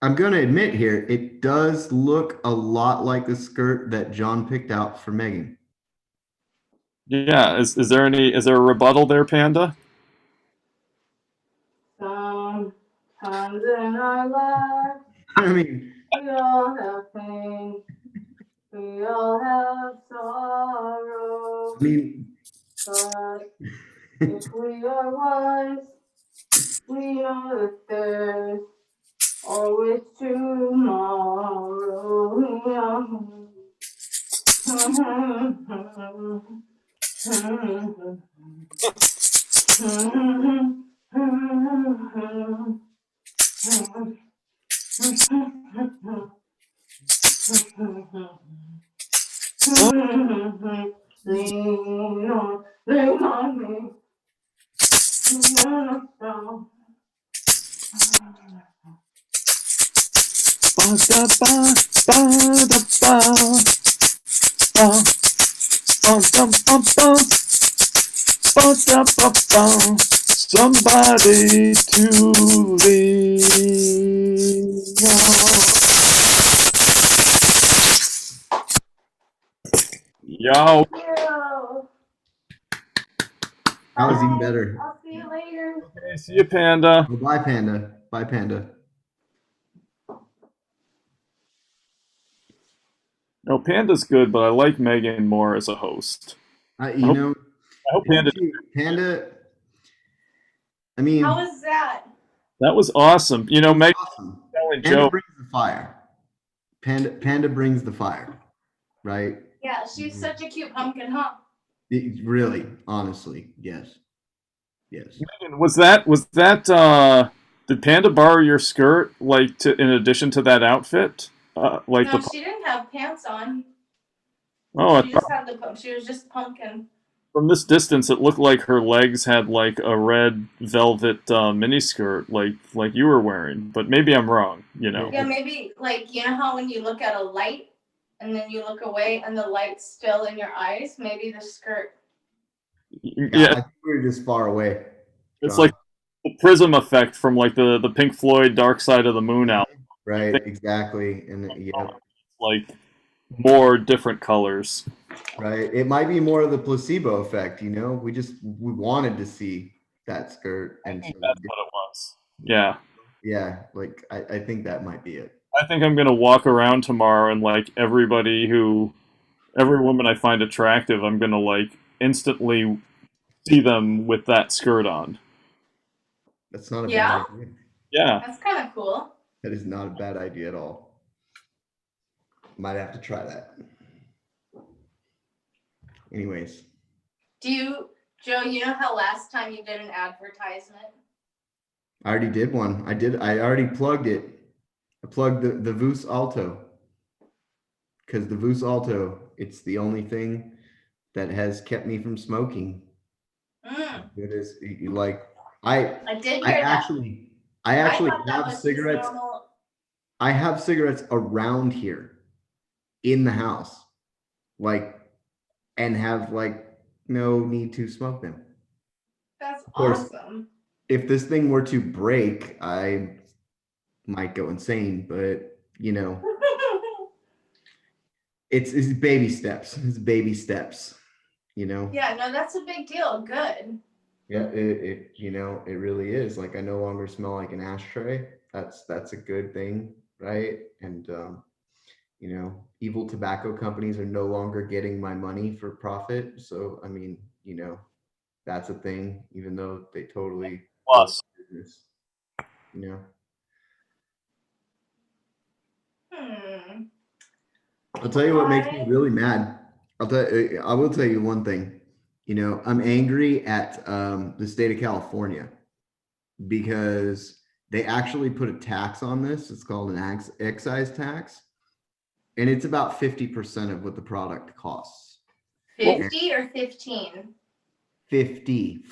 I'm gonna admit here, it does look a lot like the skirt that John picked out for Megan. Yeah, is there a rebuttal there, Panda? Sometimes in our lives, I mean, we all have pain. We all have sorrow. I mean, But if we are wise, we know that there's always tomorrow. Lean on me. Somebody to lean on. Yo. Thank you. that was even Bye. better. I'll see you later. Okay, see you, Panda. Oh, bye, Panda. Bye, Panda. No, Panda's good, but I like Megan more as a host. You hope- know, I hope Panda. Panda. I mean, How was that? That was awesome. You know, Megan awesome. telling Panda Joe. brings the fire. Panda brings the fire, right? Yeah, she's such a cute pumpkin, huh? Really, honestly, yes, yes. Megan, was that Did Panda borrow your skirt, like, in addition to that outfit? Like No, the. she didn't have pants on. Oh, I She thought just had she was just pumpkin. from this distance it looked like her legs had like a red velvet miniskirt, like you were wearing. But maybe I'm wrong. You know. Yeah, maybe like you know how when you look at a light and then you look away and the light's still in your eyes, maybe the skirt. Yeah, Yeah, I think we were just far away. it's John. like the prism effect from like the Pink Floyd Dark Side of the Moon album. Right, exactly. And yeah, Like more different colors. right. It might be more of the placebo effect, you know? We wanted to see that skirt I and think so that's what it was. Yeah. yeah, like I think that might be it. I think I'm gonna walk around tomorrow and like every woman I find attractive, I'm gonna like instantly see them with that skirt on. That's not a Yeah, bad idea. Yeah. that's kind of cool. That is not a bad idea at all. Might have to try that. Anyways, Do you, Joe? You know how last time you did an advertisement? I already did one. I already plugged it. I plugged the Voos Alto. Because the Voos Alto, it's the only thing that has kept me from smoking. Mm, It is like I I did I hear that. actually I actually thought that have was just cigarettes. normal. I have cigarettes around here in the house, like, and have like no need to smoke them. That's Of course, awesome. if this thing were to break, I might go insane, but you know, it's baby steps. It's baby steps, you know. Yeah, no, that's a big deal. Good. Yeah, it you know, it really is. Like I no longer smell like an ashtray. That's a good thing, right? And you know, evil tobacco companies are no longer getting my money for profit. So I mean, you know, that's a thing, even though they totally broke Plus. business, you know. Hmm. I'll tell you what makes me I really mad. I will tell you one thing. You know, I'm angry at the state of California because they actually put a tax on this. It's called an excise tax, and it's about 50% of what the product costs. 50 or 15? 50.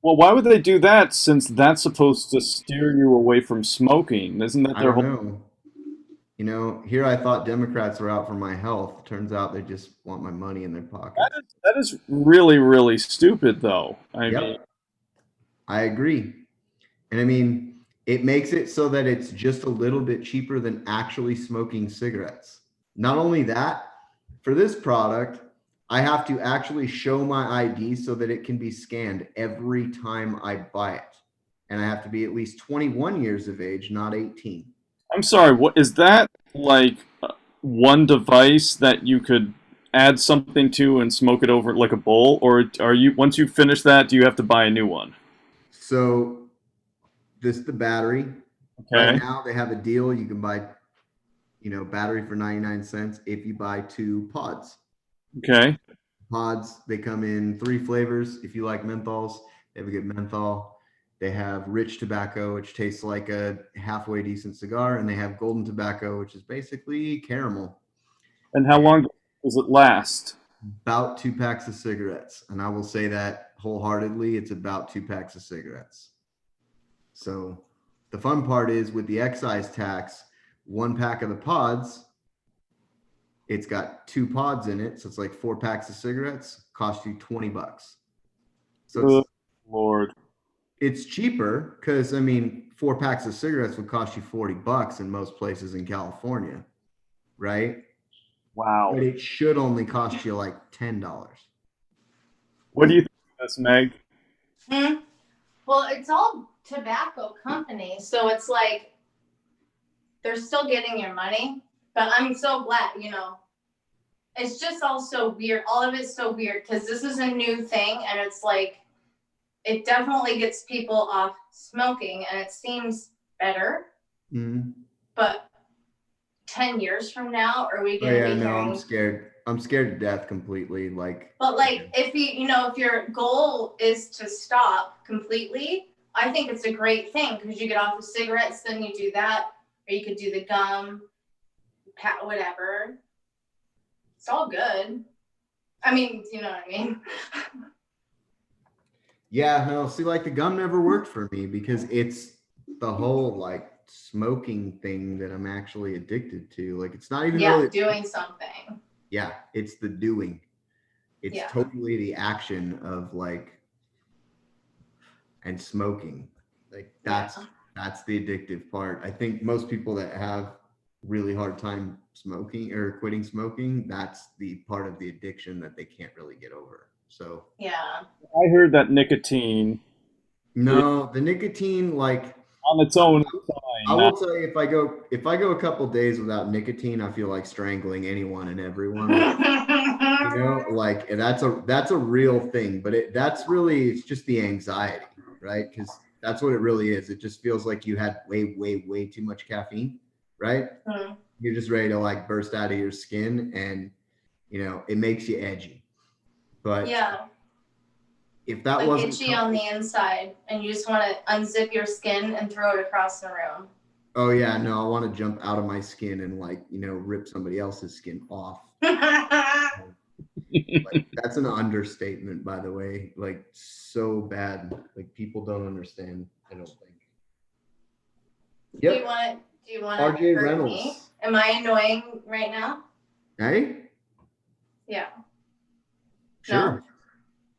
Well, why would they do that since that's supposed to steer you away from smoking? Isn't that I their don't whole. know. You know, here I thought Democrats were out for my health. Turns out they just want my money in their pockets. That is really, really stupid, though. I mean, Yep, I agree. And I mean, it makes it so that it's just a little bit cheaper than actually smoking cigarettes. Not only that, for this product, I have to actually show my ID so that it can be scanned every time I buy it. And I have to be at least 21 years of age, not 18. I'm sorry, what is that like one device that you could add something to and smoke it over like a bowl? Or are you, once you finish that, do you have to buy a new one? So this is the battery. Right Okay. now they have a deal. You can buy, you know, battery for 99 cents if you buy 2 pods. Okay. Pods, they come in 3 flavors. If you like menthols, they have a good menthol. They have rich tobacco, which tastes like a halfway decent cigar, and they have golden tobacco, which is basically caramel. And how long does it last? About 2 packs of cigarettes. And I will say that wholeheartedly, it's about 2 packs of cigarettes. So the fun part is with the excise tax, 1 pack of the pods, it's got 2 pods in it. So it's like 4 packs of cigarettes, cost you $20. So Good Lord. it's cheaper because I mean, 4 packs of cigarettes would cost you $40 in most places in California, right? Wow. But it should only cost you like $10. What do you think of this, Meg? Hmm. Well, it's all tobacco companies, so it's like they're still getting your money. But I'm so glad, you know. It's just all so weird. All of it's so weird because this is a new thing, and it's like it definitely gets people off smoking, and it seems better. Mm-hmm. But 10 years from now, are we Oh, going to yeah, be no, I'm hearing? scared. I'm scared to death completely. Like, But like, if you know, if your goal is to stop completely, I think it's a great thing because you get off the cigarettes, then you do that, or you could do the gum, whatever. It's all good. I mean, you know what I mean? Yeah, no, see, like the gum never worked for me because it's the whole like smoking thing that I'm actually addicted to. Like it's not even Yeah, really, doing something. yeah, it's the doing. It's Yeah. totally the action of like and smoking. Like that's the addictive part. I think most people that have really hard time smoking or quitting smoking, that's the part of the addiction that they can't really get over. So Yeah. I heard that nicotine no, the nicotine, like on its own is I fine. will tell you, if I go a couple days without nicotine, I feel like strangling anyone and everyone. You know, like that's a real thing, but that's really it's just the anxiety, right? Because that's what it really is. It just feels like you had way too much caffeine, right? Mm. You're just ready to like burst out of your skin, and it makes you edgy. But Yeah. if that Like wasn't itchy on the inside, and you just want to unzip your skin and throw it across the room. oh yeah, no, I want to jump out of my skin and like rip somebody else's skin off. Like that's an understatement, by the way. Like so bad. Like people don't understand. I don't think. Do Yep. you want to RJ hurt Reynolds. me? Am I annoying right now? Hey. Yeah. Sure. No?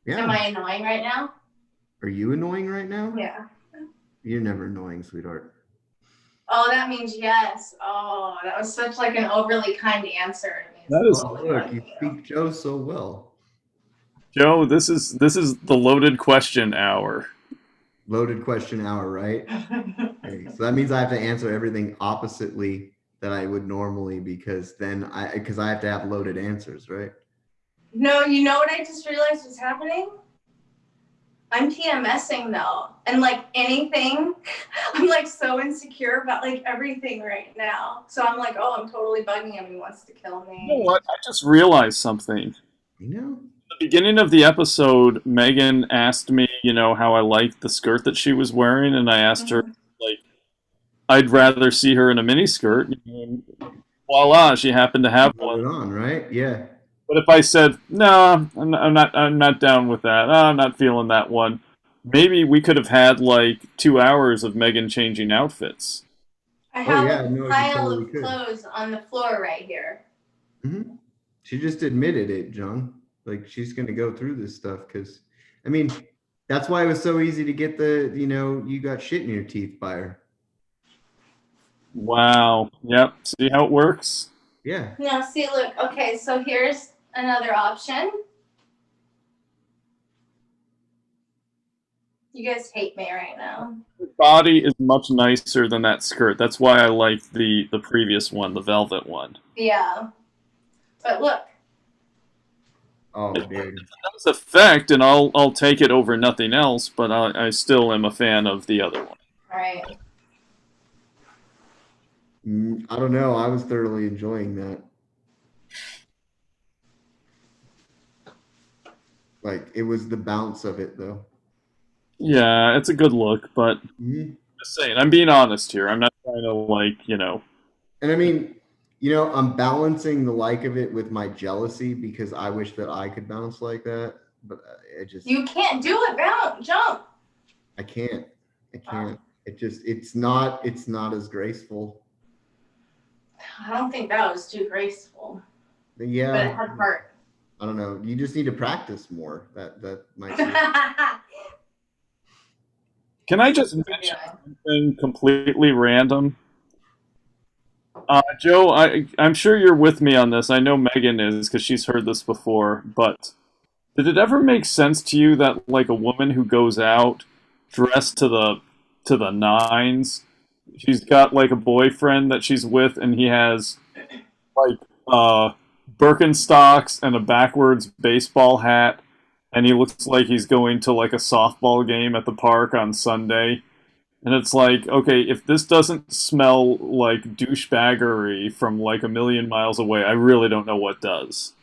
Yeah. Am I annoying right now? Are you annoying right now? Yeah. You're never annoying, sweetheart. Oh, that means yes. Oh, that was such like an overly kind answer. It means That is- totally Look, loving you speak Joe so well. Joe, this is the loaded question hour. Loaded question hour, right? Okay, so that means I have to answer everything oppositely that I would normally because I have to have loaded answers, right? No, you know what I just realized was happening? I'm PMSing though. And like anything, I'm like so insecure about like everything right now. So I'm like, oh, I'm totally bugging him. He wants to kill me. You know what? I just realized something. You know? At the beginning of the episode, Megan asked me, how I liked the skirt that she was wearing, and I asked her, like, I'd rather see her in a miniskirt. And voila, she happened to have Put one. it on, right? Yeah. But if I said, no, I'm not down with that. Oh, I'm not feeling that one. Maybe we could have had like 2 hours of Megan changing outfits. I have yeah, a no, you pile totally of could. clothes on the floor right here. Mm-hmm. She just admitted it, John. Like she's going to go through this stuff because, I mean, that's why it was so easy to get you got shit in your teeth by her. Wow. Yep. See how it works? Yeah. Now, see, look, okay, so here's another option. You guys hate me right now. Her body is much nicer than that skirt. That's why I liked the previous one, the velvet one. Yeah. But look. Oh, dude. That's effect, and I'll take it over nothing else. But I still am a fan of the other one. All right. I don't know. I was thoroughly enjoying that. Like it was the bounce of it, though. Yeah, it's a good look, but just saying, I'm being honest here. I'm not trying to And I mean, I'm balancing the like of it with my jealousy because I wish that I could bounce like that, but You can't do it, jump. I can't. It's not as graceful. I don't think that was too graceful. But yeah. But it had heart. I don't know. You just need to practice more. That might be. Can I just mention something completely random? Joe, I'm sure you're with me on this. I know Megan is because she's heard this before. But did it ever make sense to you that like a woman who goes out dressed to the nines, she's got like a boyfriend that she's with, and he has like Birkenstocks and a backwards baseball hat, and he looks like he's going to like a softball game at the park on Sunday. And it's like, okay, if this doesn't smell like douchebaggery from like a million miles away, I really don't know what does.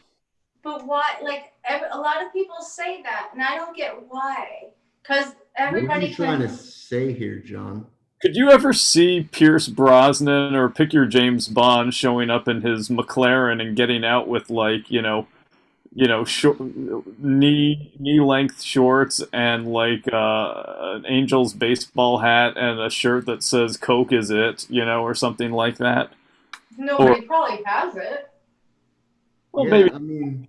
But why? Like, a lot of people say that, and I don't get why. Because What are everybody you trying to can. say here, John? Could you ever see Pierce Brosnan or pick your James Bond showing up in his McLaren and getting out with like short, knee length shorts and like an Angels baseball hat and a shirt that says "Coke is it," or something like that? Nobody probably has it. Well, Yeah, maybe I mean,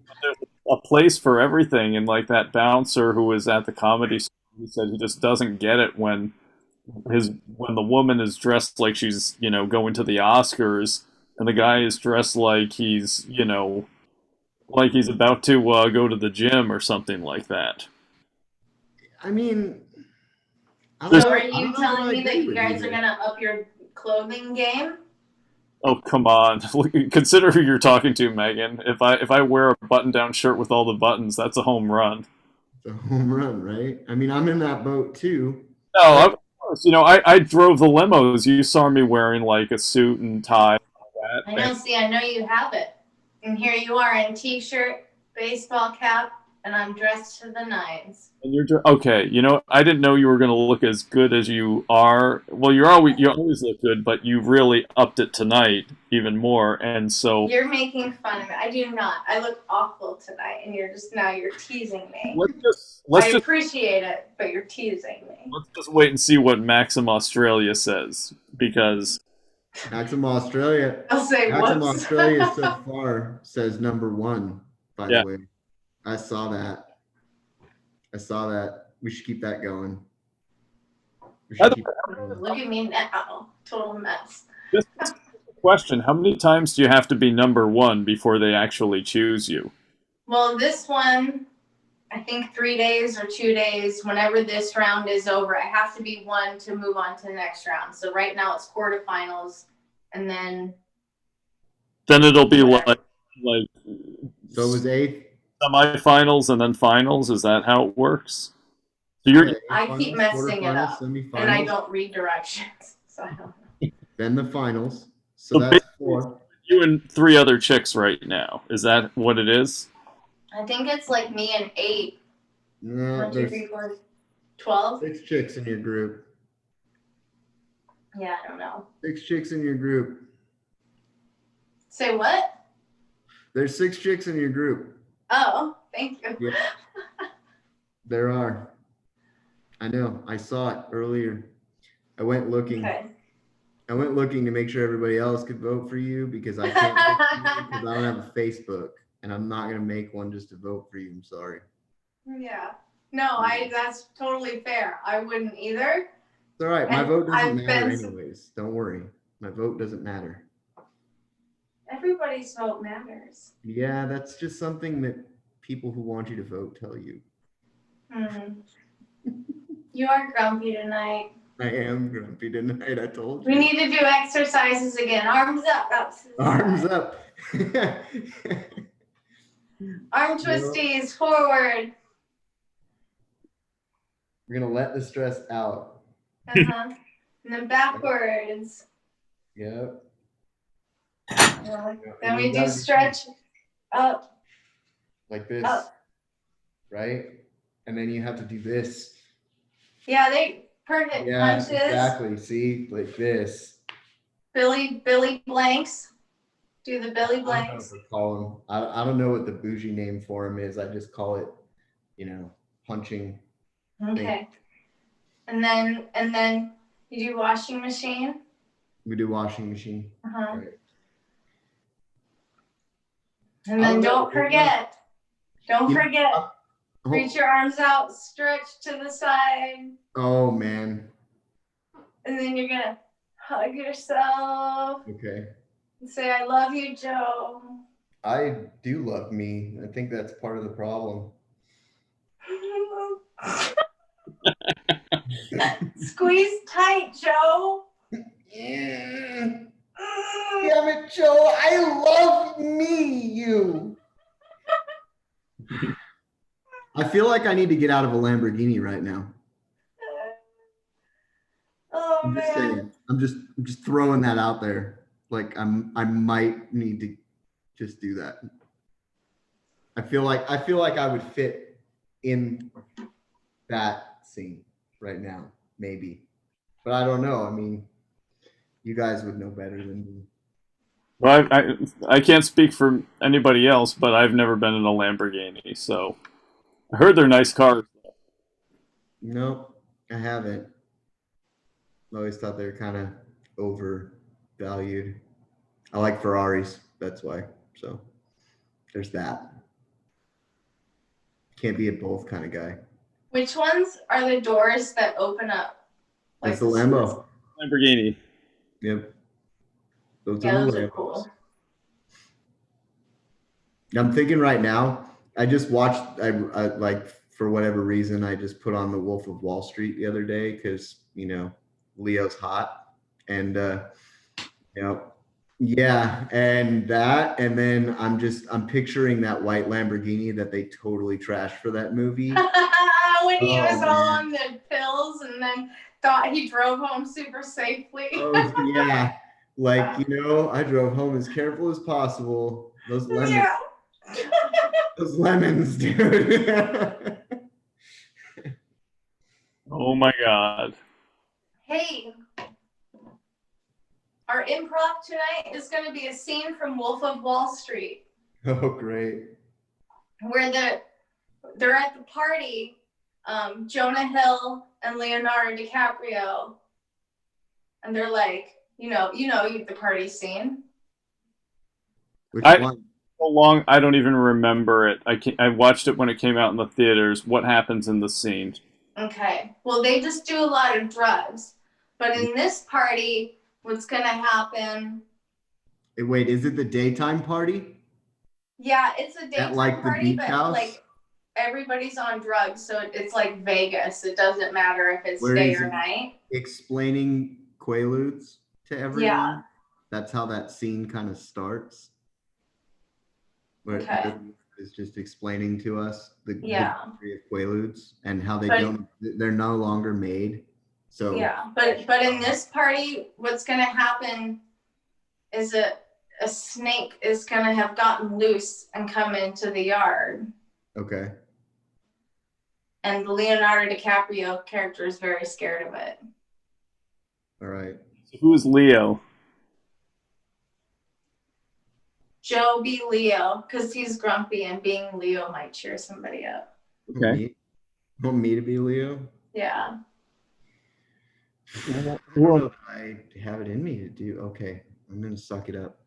a place for everything, and like that bouncer who was at the comedy store, he said he just doesn't get it when the woman is dressed like she's going to the Oscars and the guy is dressed like he's about to go to the gym or something like that. I mean, I don't So know. are I don't you know telling I me that agree you with guys are there. gonna up your clothing game? Oh come on! Consider who you're talking to, Megan. If I wear a button-down shirt with all the buttons, that's a home run. It's a home run, right? I mean, I'm in that boat too. No, But of course. I drove the limos. You saw me wearing like a suit and tie. I And know, see, I know you have it. And here you are in t-shirt, baseball cap, and I'm dressed to the nines. okay. I didn't know you were going to look as good as you are. Well, you always look good, but you really upped it tonight even more. And so You're making fun of me. I do not. I look awful tonight, and you're teasing me. let's I just appreciate it, but you're teasing me. let's just wait and see what Maxim Australia says because Maxim Australia, I'll say Maxim whoops. Australia so far says #1. By Yeah. the way, I saw that. We should keep that going. We By should the keep that going. Look at me now. Total mess. just a question: how many times do you have to be #1 before they actually choose you? Well, this one, I think 3 days or 2 days, whenever this round is over, I have to be one to move on to the next round. So right now it's quarterfinals, and then Then it'll be whatever. like So it was eighth. semifinals and then finals. Is that how it works? So you're Yeah, I keep finals, messing it quarterfinals, up, semifinals, and I don't read directions. So I don't know. then the finals. So So that's 4. you and 3 other chicks right now. Is that what it is? I think it's like me and 8. No, 1, 2, there's 3, 4, 12. 6 chicks in your group. Yeah, I don't know. 6 chicks in your group. Say what? There's 6 chicks in your group. Oh, thank you. Yeah. There are. I know. I saw it earlier. I went looking. Okay. I went looking to make sure everybody else could vote for you because I can't vote for you because I don't have a Facebook and I'm not gonna make one just to vote for you. I'm sorry. Yeah. No, that's totally fair. I wouldn't either. It's all right. My And vote doesn't I've matter been- anyways. Don't worry. My vote doesn't matter. Everybody's vote matters. Yeah, that's just something that people who want you to vote tell you. You are grumpy tonight. I am grumpy tonight. I told We you. need to do exercises again. Arms up. Arms up. Arm twisties forward. We're gonna let the stress out. Uh-huh. And then backwards. Yep. Then we You do gotta be stretch up. like this, Up. right? And then you have to do this. Yeah, they perfect Yeah, punches. exactly. See, like this. Billy blanks. Do the Billy I don't know what blanks. they call them. I don't know what the bougie name for them is. I just call it, punching. Okay. And then you do washing machine. We do washing machine. Uh-huh. Right. And then Oh, don't forget. Oh, Reach your arms out, stretch to the side, oh man. and then you're gonna hug yourself Okay. and say, "I love you, Joe." I do love me. I think that's part of the problem. Squeeze tight, Joe. Yeah. Damn it, Joe. I love you. I feel like I need to get out of a Lamborghini right now. Oh I'm just man. saying. I'm just throwing that out there. Like I might need to just do that. I feel like I would fit in that scene right now, maybe. But I don't know. I mean, you guys would know better than me. Well, I can't speak for anybody else, but I've never been in a Lamborghini, so I heard they're nice cars. Nope, I haven't. I always thought they were kind of overvalued. I like Ferraris, that's why. So there's that. Can't be a both kind of guy. Which ones are the doors that open up? That's the the Lambo. Lamborghini. Yep. Those Yeah, are the those are Lambos. cool. I'm thinking right now. I just watched. I like for whatever reason. I just put on The Wolf of Wall Street the other day because Leo's hot, and yeah, and that, and then I'm picturing that white Lamborghini that they totally trashed for that movie. When he Oh, was all man. on the pills and then thought he drove home super safely. Oh yeah, like I drove home as careful as possible. Those lemons, Yeah. those lemons, dude. Oh my god. Hey, our improv tonight is going to be a scene from Wolf of Wall Street Oh great. where they're at the party, Jonah Hill and Leonardo DiCaprio, and they're like, the party scene. Which I- one? So long, I don't even remember it. I watched it when it came out in the theaters. What happens in the scene? Okay, well, they just do a lot of drugs, but in this party, what's going to happen? Wait, is it the daytime party? Yeah, it's a daytime like, the party, beach but house? like everybody's on drugs, so it's like Vegas. It doesn't matter if it's Where day is or it? night. Explaining Quaaludes to everyone. Yeah. That's how that scene kind of starts. Where Okay. is just explaining to us the Yeah. history of Quaaludes and how they're no longer made. So Yeah, but in this party, what's gonna happen is a snake is gonna have gotten loose and come into the yard, okay. and the Leonardo DiCaprio character is very scared of it. All right. So who is Leo? Joe be Leo, because he's grumpy, and being Leo might cheer somebody up. Okay. Want me to be Leo? Yeah. I don't know if I have it in me to do. Okay, I'm gonna suck it up.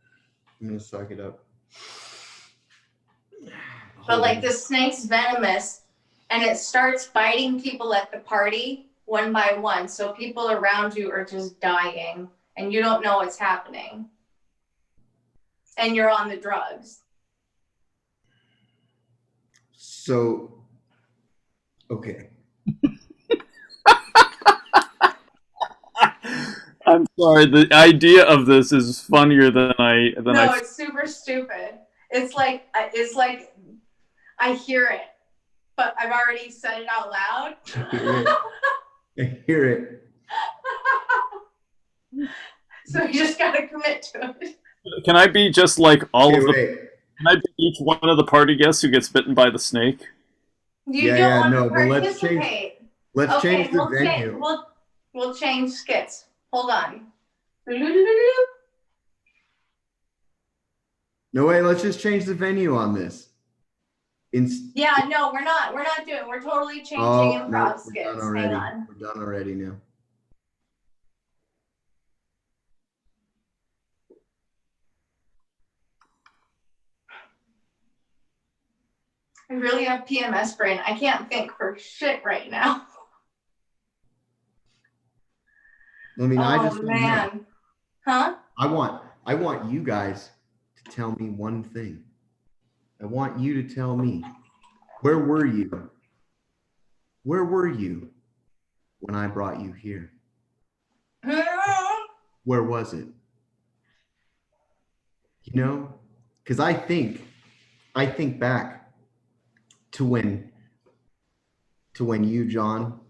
But like the snake's venomous, and it starts biting people at the party one by one. So people around you are just dying, and you don't know what's happening. And you're on the drugs. So, okay. I'm sorry. The idea of this is funnier than No, it's super stupid. It's like I hear it, but I've already said it out loud. I hear it. So you just gotta commit to it. Can I be just like all Okay, of the? wait. Can I be each one of the party guests who gets bitten by the snake? You Yeah, don't yeah, want no, to but let's participate. Let's Okay, change the venue. We'll change skits. Hold on. No way. Let's just change the venue on this. Yeah, no, we're not doing. We're totally changing improv no, we're skits. done already. Hang on. We're done already now. I really have PMS brain. I can't think for shit right now. I mean, I just Oh wanna know. man. Huh? I want you guys to tell me one thing. I want you to tell me, where were you? Where were you when I brought you here? Where was it? Because I think back to when you, John,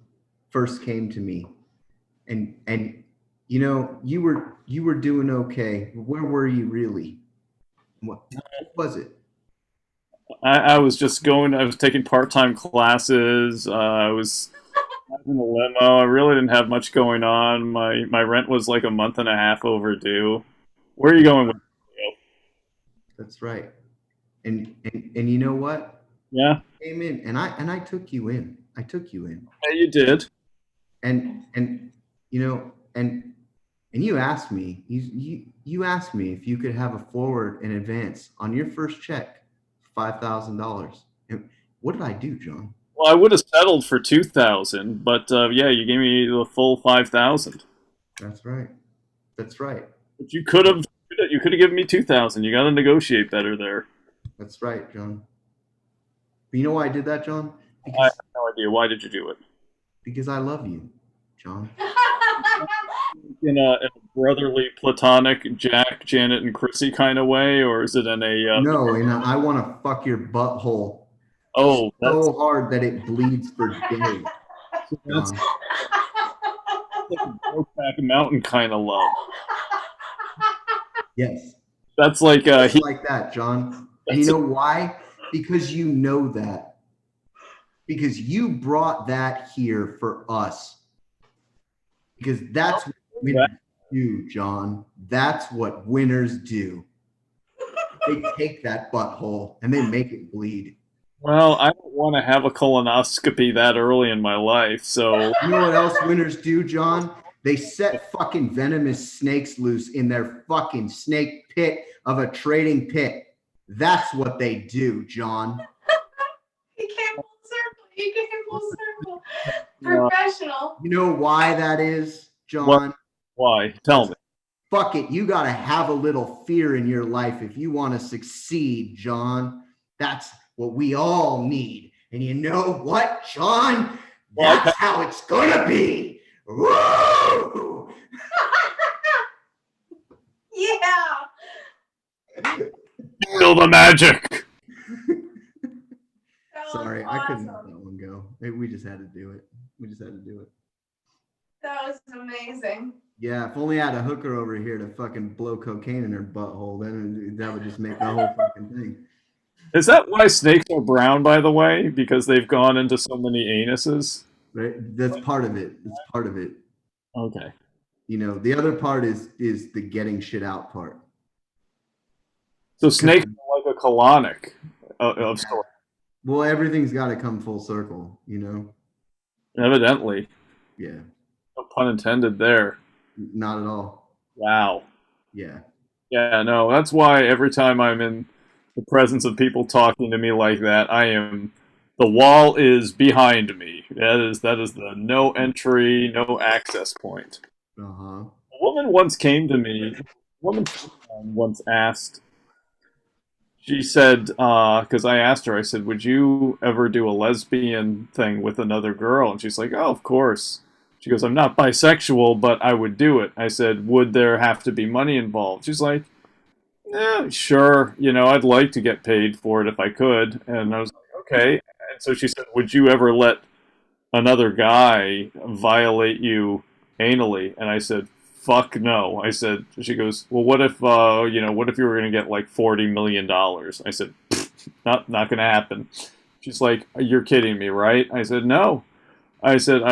first came to me, and you were doing okay. Where were you really? What was it? I was just going. I was taking part-time classes. I was In the limo. I really didn't have much going on. My rent was like a month and a half overdue. Where are you going with? That's right. And you know what? Yeah, Came in and I took you in. I took you in. yeah, you did. And you know and you asked me you asked me if you could have a forward in advance on your first check, $5,000. And what did I do, John? Well, I would have settled for 2,000, but yeah, you gave me the full 5,000. That's right. That's right. But you could have given me 2,000. You got to negotiate better there. That's right, John. But you know why I did that, John? I have Because no idea. Why did you do it? because I love you, John. In a brotherly, platonic Jack, Janet, and Chrissy kind of way, or is it in a? No, and I want to fuck your butthole Oh, so hard that it bleeds for days, that's John. like a Brokeback Mountain kind of love. Yes. That's like Just like that, John. And you That's know why? Because you know that. Because you brought that here for us. Because that's what winners do, John. That's what winners do. They take that butthole and they make it bleed. well, I don't want to have a colonoscopy that early in my life, so You know what else winners do, John? They set fucking venomous snakes loose in their fucking snake pit of a trading pit. That's what they do, John. He came full circle. He came full circle. Professional. You know why that is, John? why? Tell me. Fuck it. You got to have a little fear in your life if you want to succeed, John. That's what we all need. And you know what, John? That's how it's going to be. Woo! Yeah. Feel the magic. That was Sorry, I couldn't let awesome. that one go. We just had to do it. We just had to do it. That was amazing. Yeah, if only I had a hooker over here to fucking blow cocaine in her butthole, then that would just make the whole fucking thing. Is that why snakes are brown, by the way? Because they've gone into so many anuses? Right? That's part of it. That's part of it. Okay. You know, the other part is the getting shit out part. So snakes are like a colonic of sorts. Well, everything's got to come full circle, you know? Evidently. Yeah, No pun intended there. not at all. Wow. Yeah. Yeah, no, that's why every time I'm in the presence of people talking to me like that, the wall is behind me. That is the no entry, no access point. Uh-huh. A woman once came to me, a woman once asked, she said, because I asked her, I said, would you ever do a lesbian thing with another girl? And she's like, oh, of course. She goes, I'm not bisexual, but I would do it. I said, would there have to be money involved? She's like, sure. I'd like to get paid for it if I could. And I was like, okay. And so she said, would you ever let another guy violate you anally? And I said, fuck no. I said, she goes, well, what if you were going to get like $40 million? I said, not going to happen. She's like, you're kidding me, right? I said, no. I said,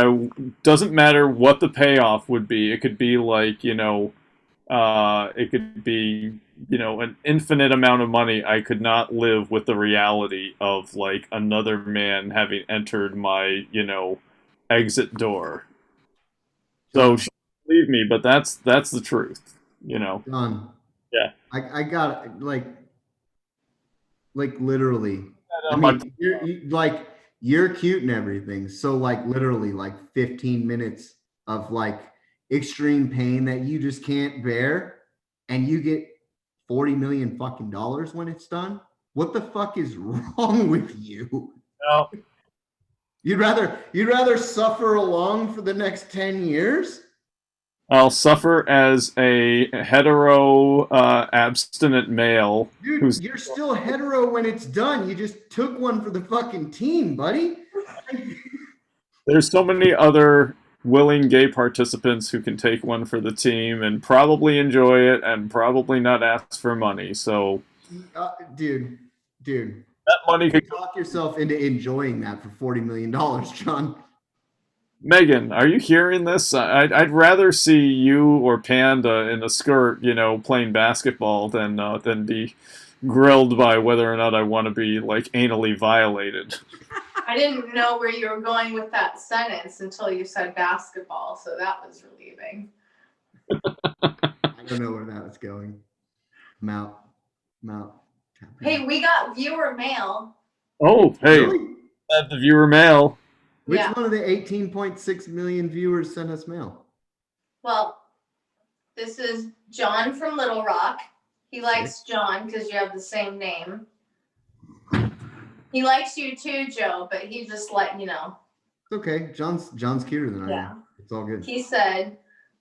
doesn't matter what the payoff would be. It could be like, it could be, an infinite amount of money. I could not live with the reality of like another man having entered my, exit door. So she believe me, but that's the truth, John. Yeah. I got it, like literally. I my- mean, you're cute and everything. So like literally like 15 minutes of like extreme pain that you just can't bear, and you get 40 million fucking dollars when it's done. What the fuck is wrong with you? No. You'd rather suffer along for the next 10 years? I'll suffer as a hetero abstinent male. Dude, you're still hetero when it's done. You just took one for the fucking team, buddy. There's so many other willing gay participants who can take one for the team and probably enjoy it and probably not ask for money. So, Dude, that money could talk yourself into enjoying that for $40 million, John. Megan, are you hearing this? I'd rather see you or Panda in a skirt, playing basketball than be grilled by whether or not I want to be like anally violated. I didn't know where you were going with that sentence until you said basketball, so that was relieving. I don't know where that was going. Mount. Hey, we got viewer mail. Oh, hey, Really? the viewer mail. Which Yeah. one of the 18.6 million viewers sent us mail? Well, this is John from Little Rock. He likes John because you have the same name. He likes you too, Joe, but he just let you know. It's okay. John's cuter than I Yeah. am. It's all good. He said,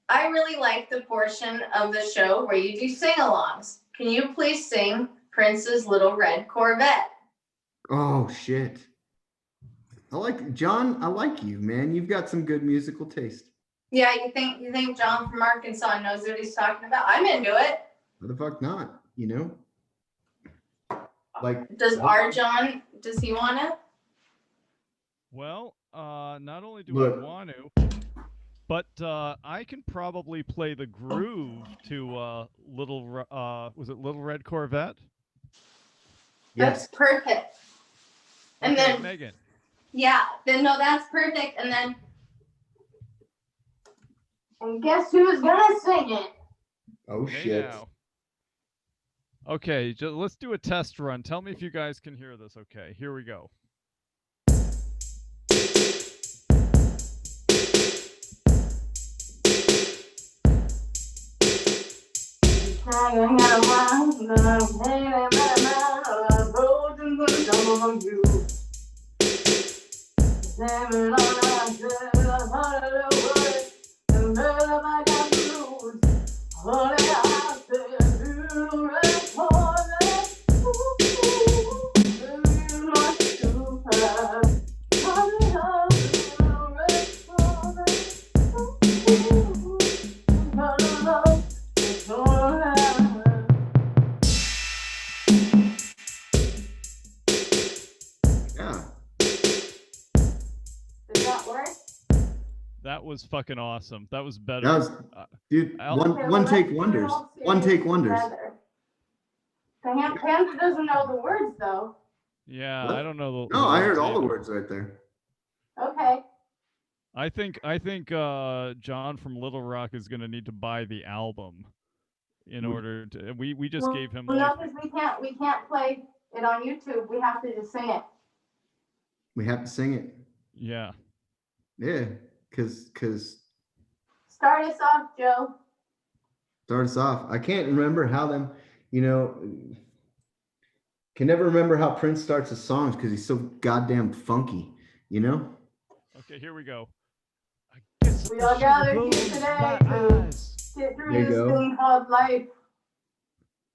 I really like the portion of the show where you do sing-alongs. Can you please sing Prince's Little Red Corvette? Oh shit. I like you, man. You've got some good musical taste. Yeah, you think John from Arkansas knows what he's talking about? I'm into it. Why the fuck not? Like, Does our John, does he want to? Well, not only do Look. I want to, but I can probably play the groove to was it Little Red Corvette? yes. That's perfect. And Okay, then, Megan. yeah, then no, that's perfect. And guess who's gonna sing it? Oh Hey shit. now. Okay, let's do a test run. Tell me if you guys can hear this. Okay, here we go. Yeah. Does that work? That was fucking awesome. That was better. That was, dude, I'll- one take wonders. One take wonders. Panda doesn't know the words though. Yeah, What? I don't know the No, I heard words all the either. words right there. Okay. I think John from Little Rock is gonna need to buy the album in order to. We just gave him Well, no, like because we can't play it on YouTube. We have to just sing it. We have to sing it. yeah. Yeah. Cause Start us off, Joe. start us off. I can't remember how them, can never remember how Prince starts his songs because he's so goddamn funky, Okay, here we go. I guess We I all should've gathered here closed today my to eyes. get through There you this go. thing called life.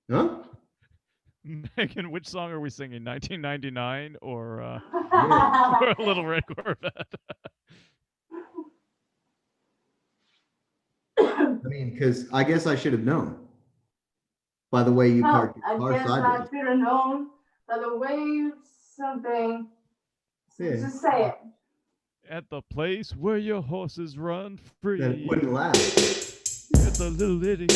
Huh? Megan, which song are we singing? 1999 or Yeah. or Little Red Corvette? I mean, because I guess I should have known by the way you No, parked I your car guess I sideways. should have known by the way you something. Yeah. Just say it. At the place where your horses run free. That wouldn't last. It's a little itty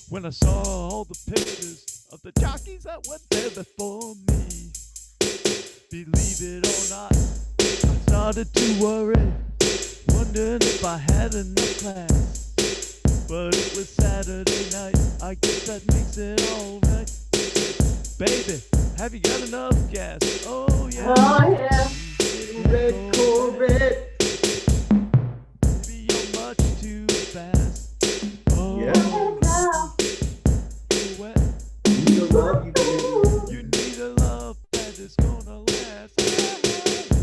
when I saw all the pictures of the jockeys that were there before me. Believe it or not, I started to worry, wondering if I had enough class. But it was Saturday night, I guess that makes it alright. Baby, have you got enough gas? Oh yeah. Oh yeah. Red Corvette. Baby, you're much too fast. Oh, Yeah. you're wet. You need a love, you can. You need a love that is gonna last.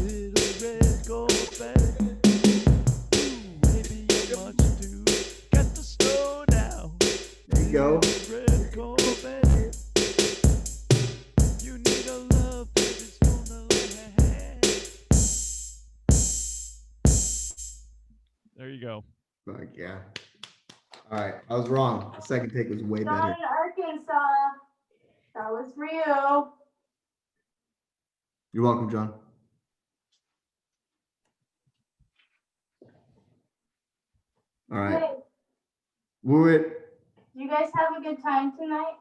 Little red Corvette. Ooh, baby, you're much too. Got to slow down. There you go. Little red Corvette. You need a love that is gonna last. There you go. Fuck yeah. All right, I was wrong. The second take was way John better. in Arkansas. That was for you. You're welcome, John. All right. Hey, Woo it. you guys have a good time tonight?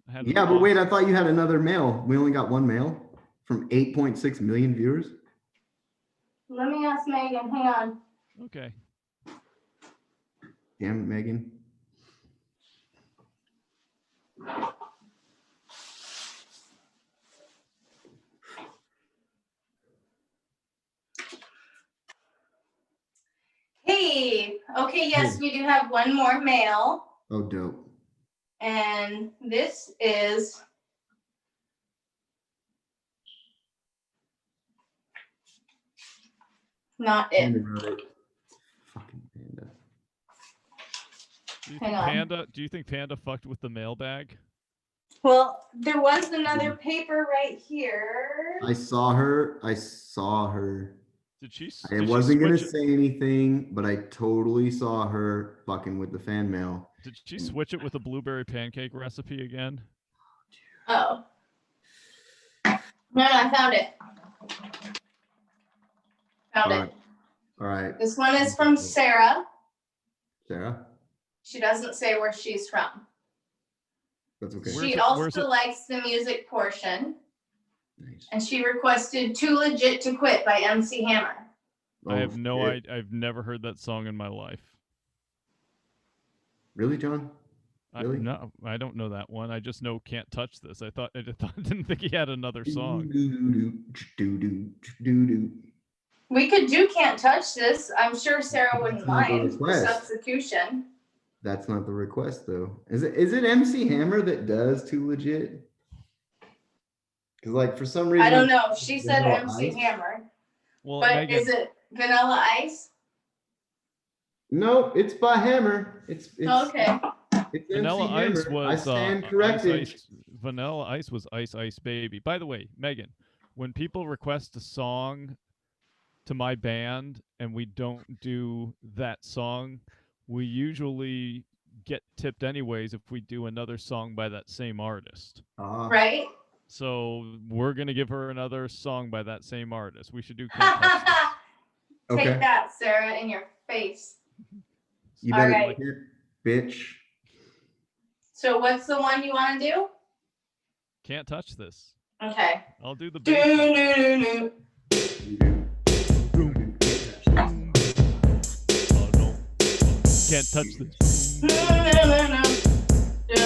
I had Yeah, an but wait, I awesome- thought you had another mail. We only got one mail from 8.6 million viewers. Let me ask Megan. Hang on. Okay. Damn it, Megan. Hey, okay, yes, we do have one more mail, Oh, dope. and this is not it. Panda wrote it. Fucking Panda. Hang on. Do you think Panda fucked with the mailbag? Well, there was another paper right here. I saw her. I saw her. Did she? I did she wasn't gonna switch it- say anything, but I totally saw her fucking with the fan mail. Did she switch it with a blueberry pancake recipe again? Oh. No, I found it. Found All it. All right, This one is from Sarah. Sarah. She doesn't say where she's from. That's okay. Where's She it- also where's it? likes the music portion, Nice. and she requested Too Legit to Quit by MC Hammer. I have Oh, no shit. I've never heard that song in my life. Really, John? Really? No, I don't know that one. I just know "Can't Touch This." I didn't think he had another song. Do-do-do-do-do-do. We could do Can't Touch This. I'm sure Sarah wouldn't Not the mind for request. substitution. That's not the request, though. Is it MC Hammer that does Too Legit? Because, like, for some reason, I don't know. She said Vanilla MC Ice? Hammer. Well, But Megan, is it Vanilla Ice? No, it's by Hammer. It's Okay. It's Vanilla MC Ice Hammer. was I stand Ice corrected. Ice. Vanilla Ice was Ice Ice Baby. By the way, Megan, when people request a song to my band and we don't do that song, we usually get tipped anyways if we do another song by that same artist. Right? So we're gonna give her another song by that same artist. We should do Can't Touch This. Take Okay. that, Sarah, in your face. You All better right. like it, bitch. So what's the one you want to do? Can't Touch This. Okay. I'll do the Do, bass. do, do, Oh no. Can't touch this. do. Do, do, do,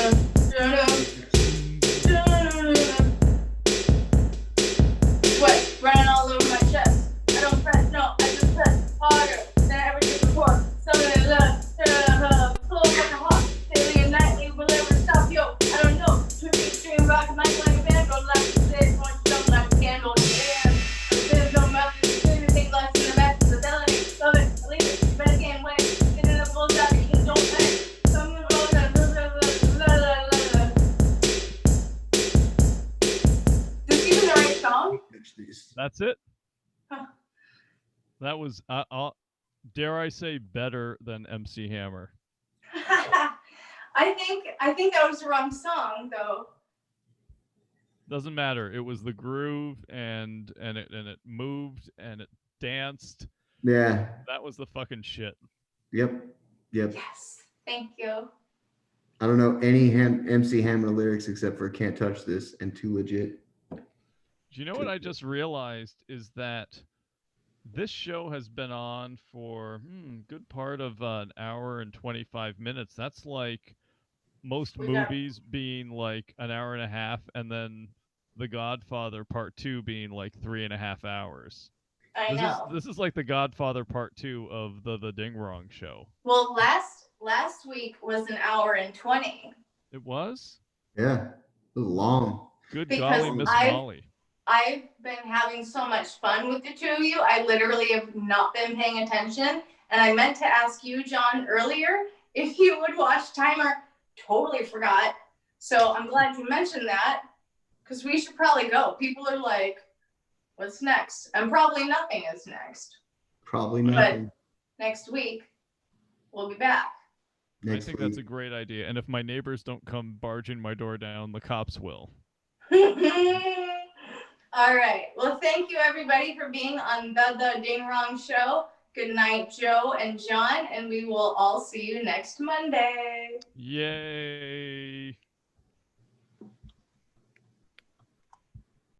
do, do. Sweat running all over my chest. I don't press, no, I just press harder than I ever did before. Something like pull up like a hawk. Daily and nightly will ever stop, yo. I don't know. Tripping extreme rock, mic like a band, go like a stage, one jump like a candle. Yeah. There's no mouth, there's anything less than the best fidelity. Love it, I leave it, better can't wait. Get in a bullseye, you just don't pay. Some of those that Is this even the right song? That's it. Huh. That was, dare I say, better than MC Hammer. I think that was the wrong song though. Doesn't matter. It was the groove and it moved and it danced. Yeah. That was the fucking shit. Yep. Yep. Yes. Thank you. I don't know any MC Hammer lyrics except for "Can't Touch This" and "Too Legit." Do you know what I just realized is that this show has been on for good part of an hour and 25 minutes. That's like most We got- movies being like an hour and a half, and then The Godfather Part 2 being like 3.5 hours. I know. This is like The Godfather Part 2 of the Ding Wrong show. Well, last week was an hour and 20. It was? Yeah. It was long. Good Because golly, Miss I- Molly. I've been having so much fun with the two of you. I literally have not been paying attention. And I meant to ask you, John, earlier if you would watch Timer. Totally forgot. So I'm glad you mentioned that because we should probably go. People are like, what's next? And probably nothing is next. Probably nothing. Next week, we'll be back. I think that's a great idea. And if my neighbors don't come barging my door down, the cops will. All right. Well, thank you everybody for being on the Ding Wrong Show. Good night, Joe and John, and we will all see you next Monday. Yay.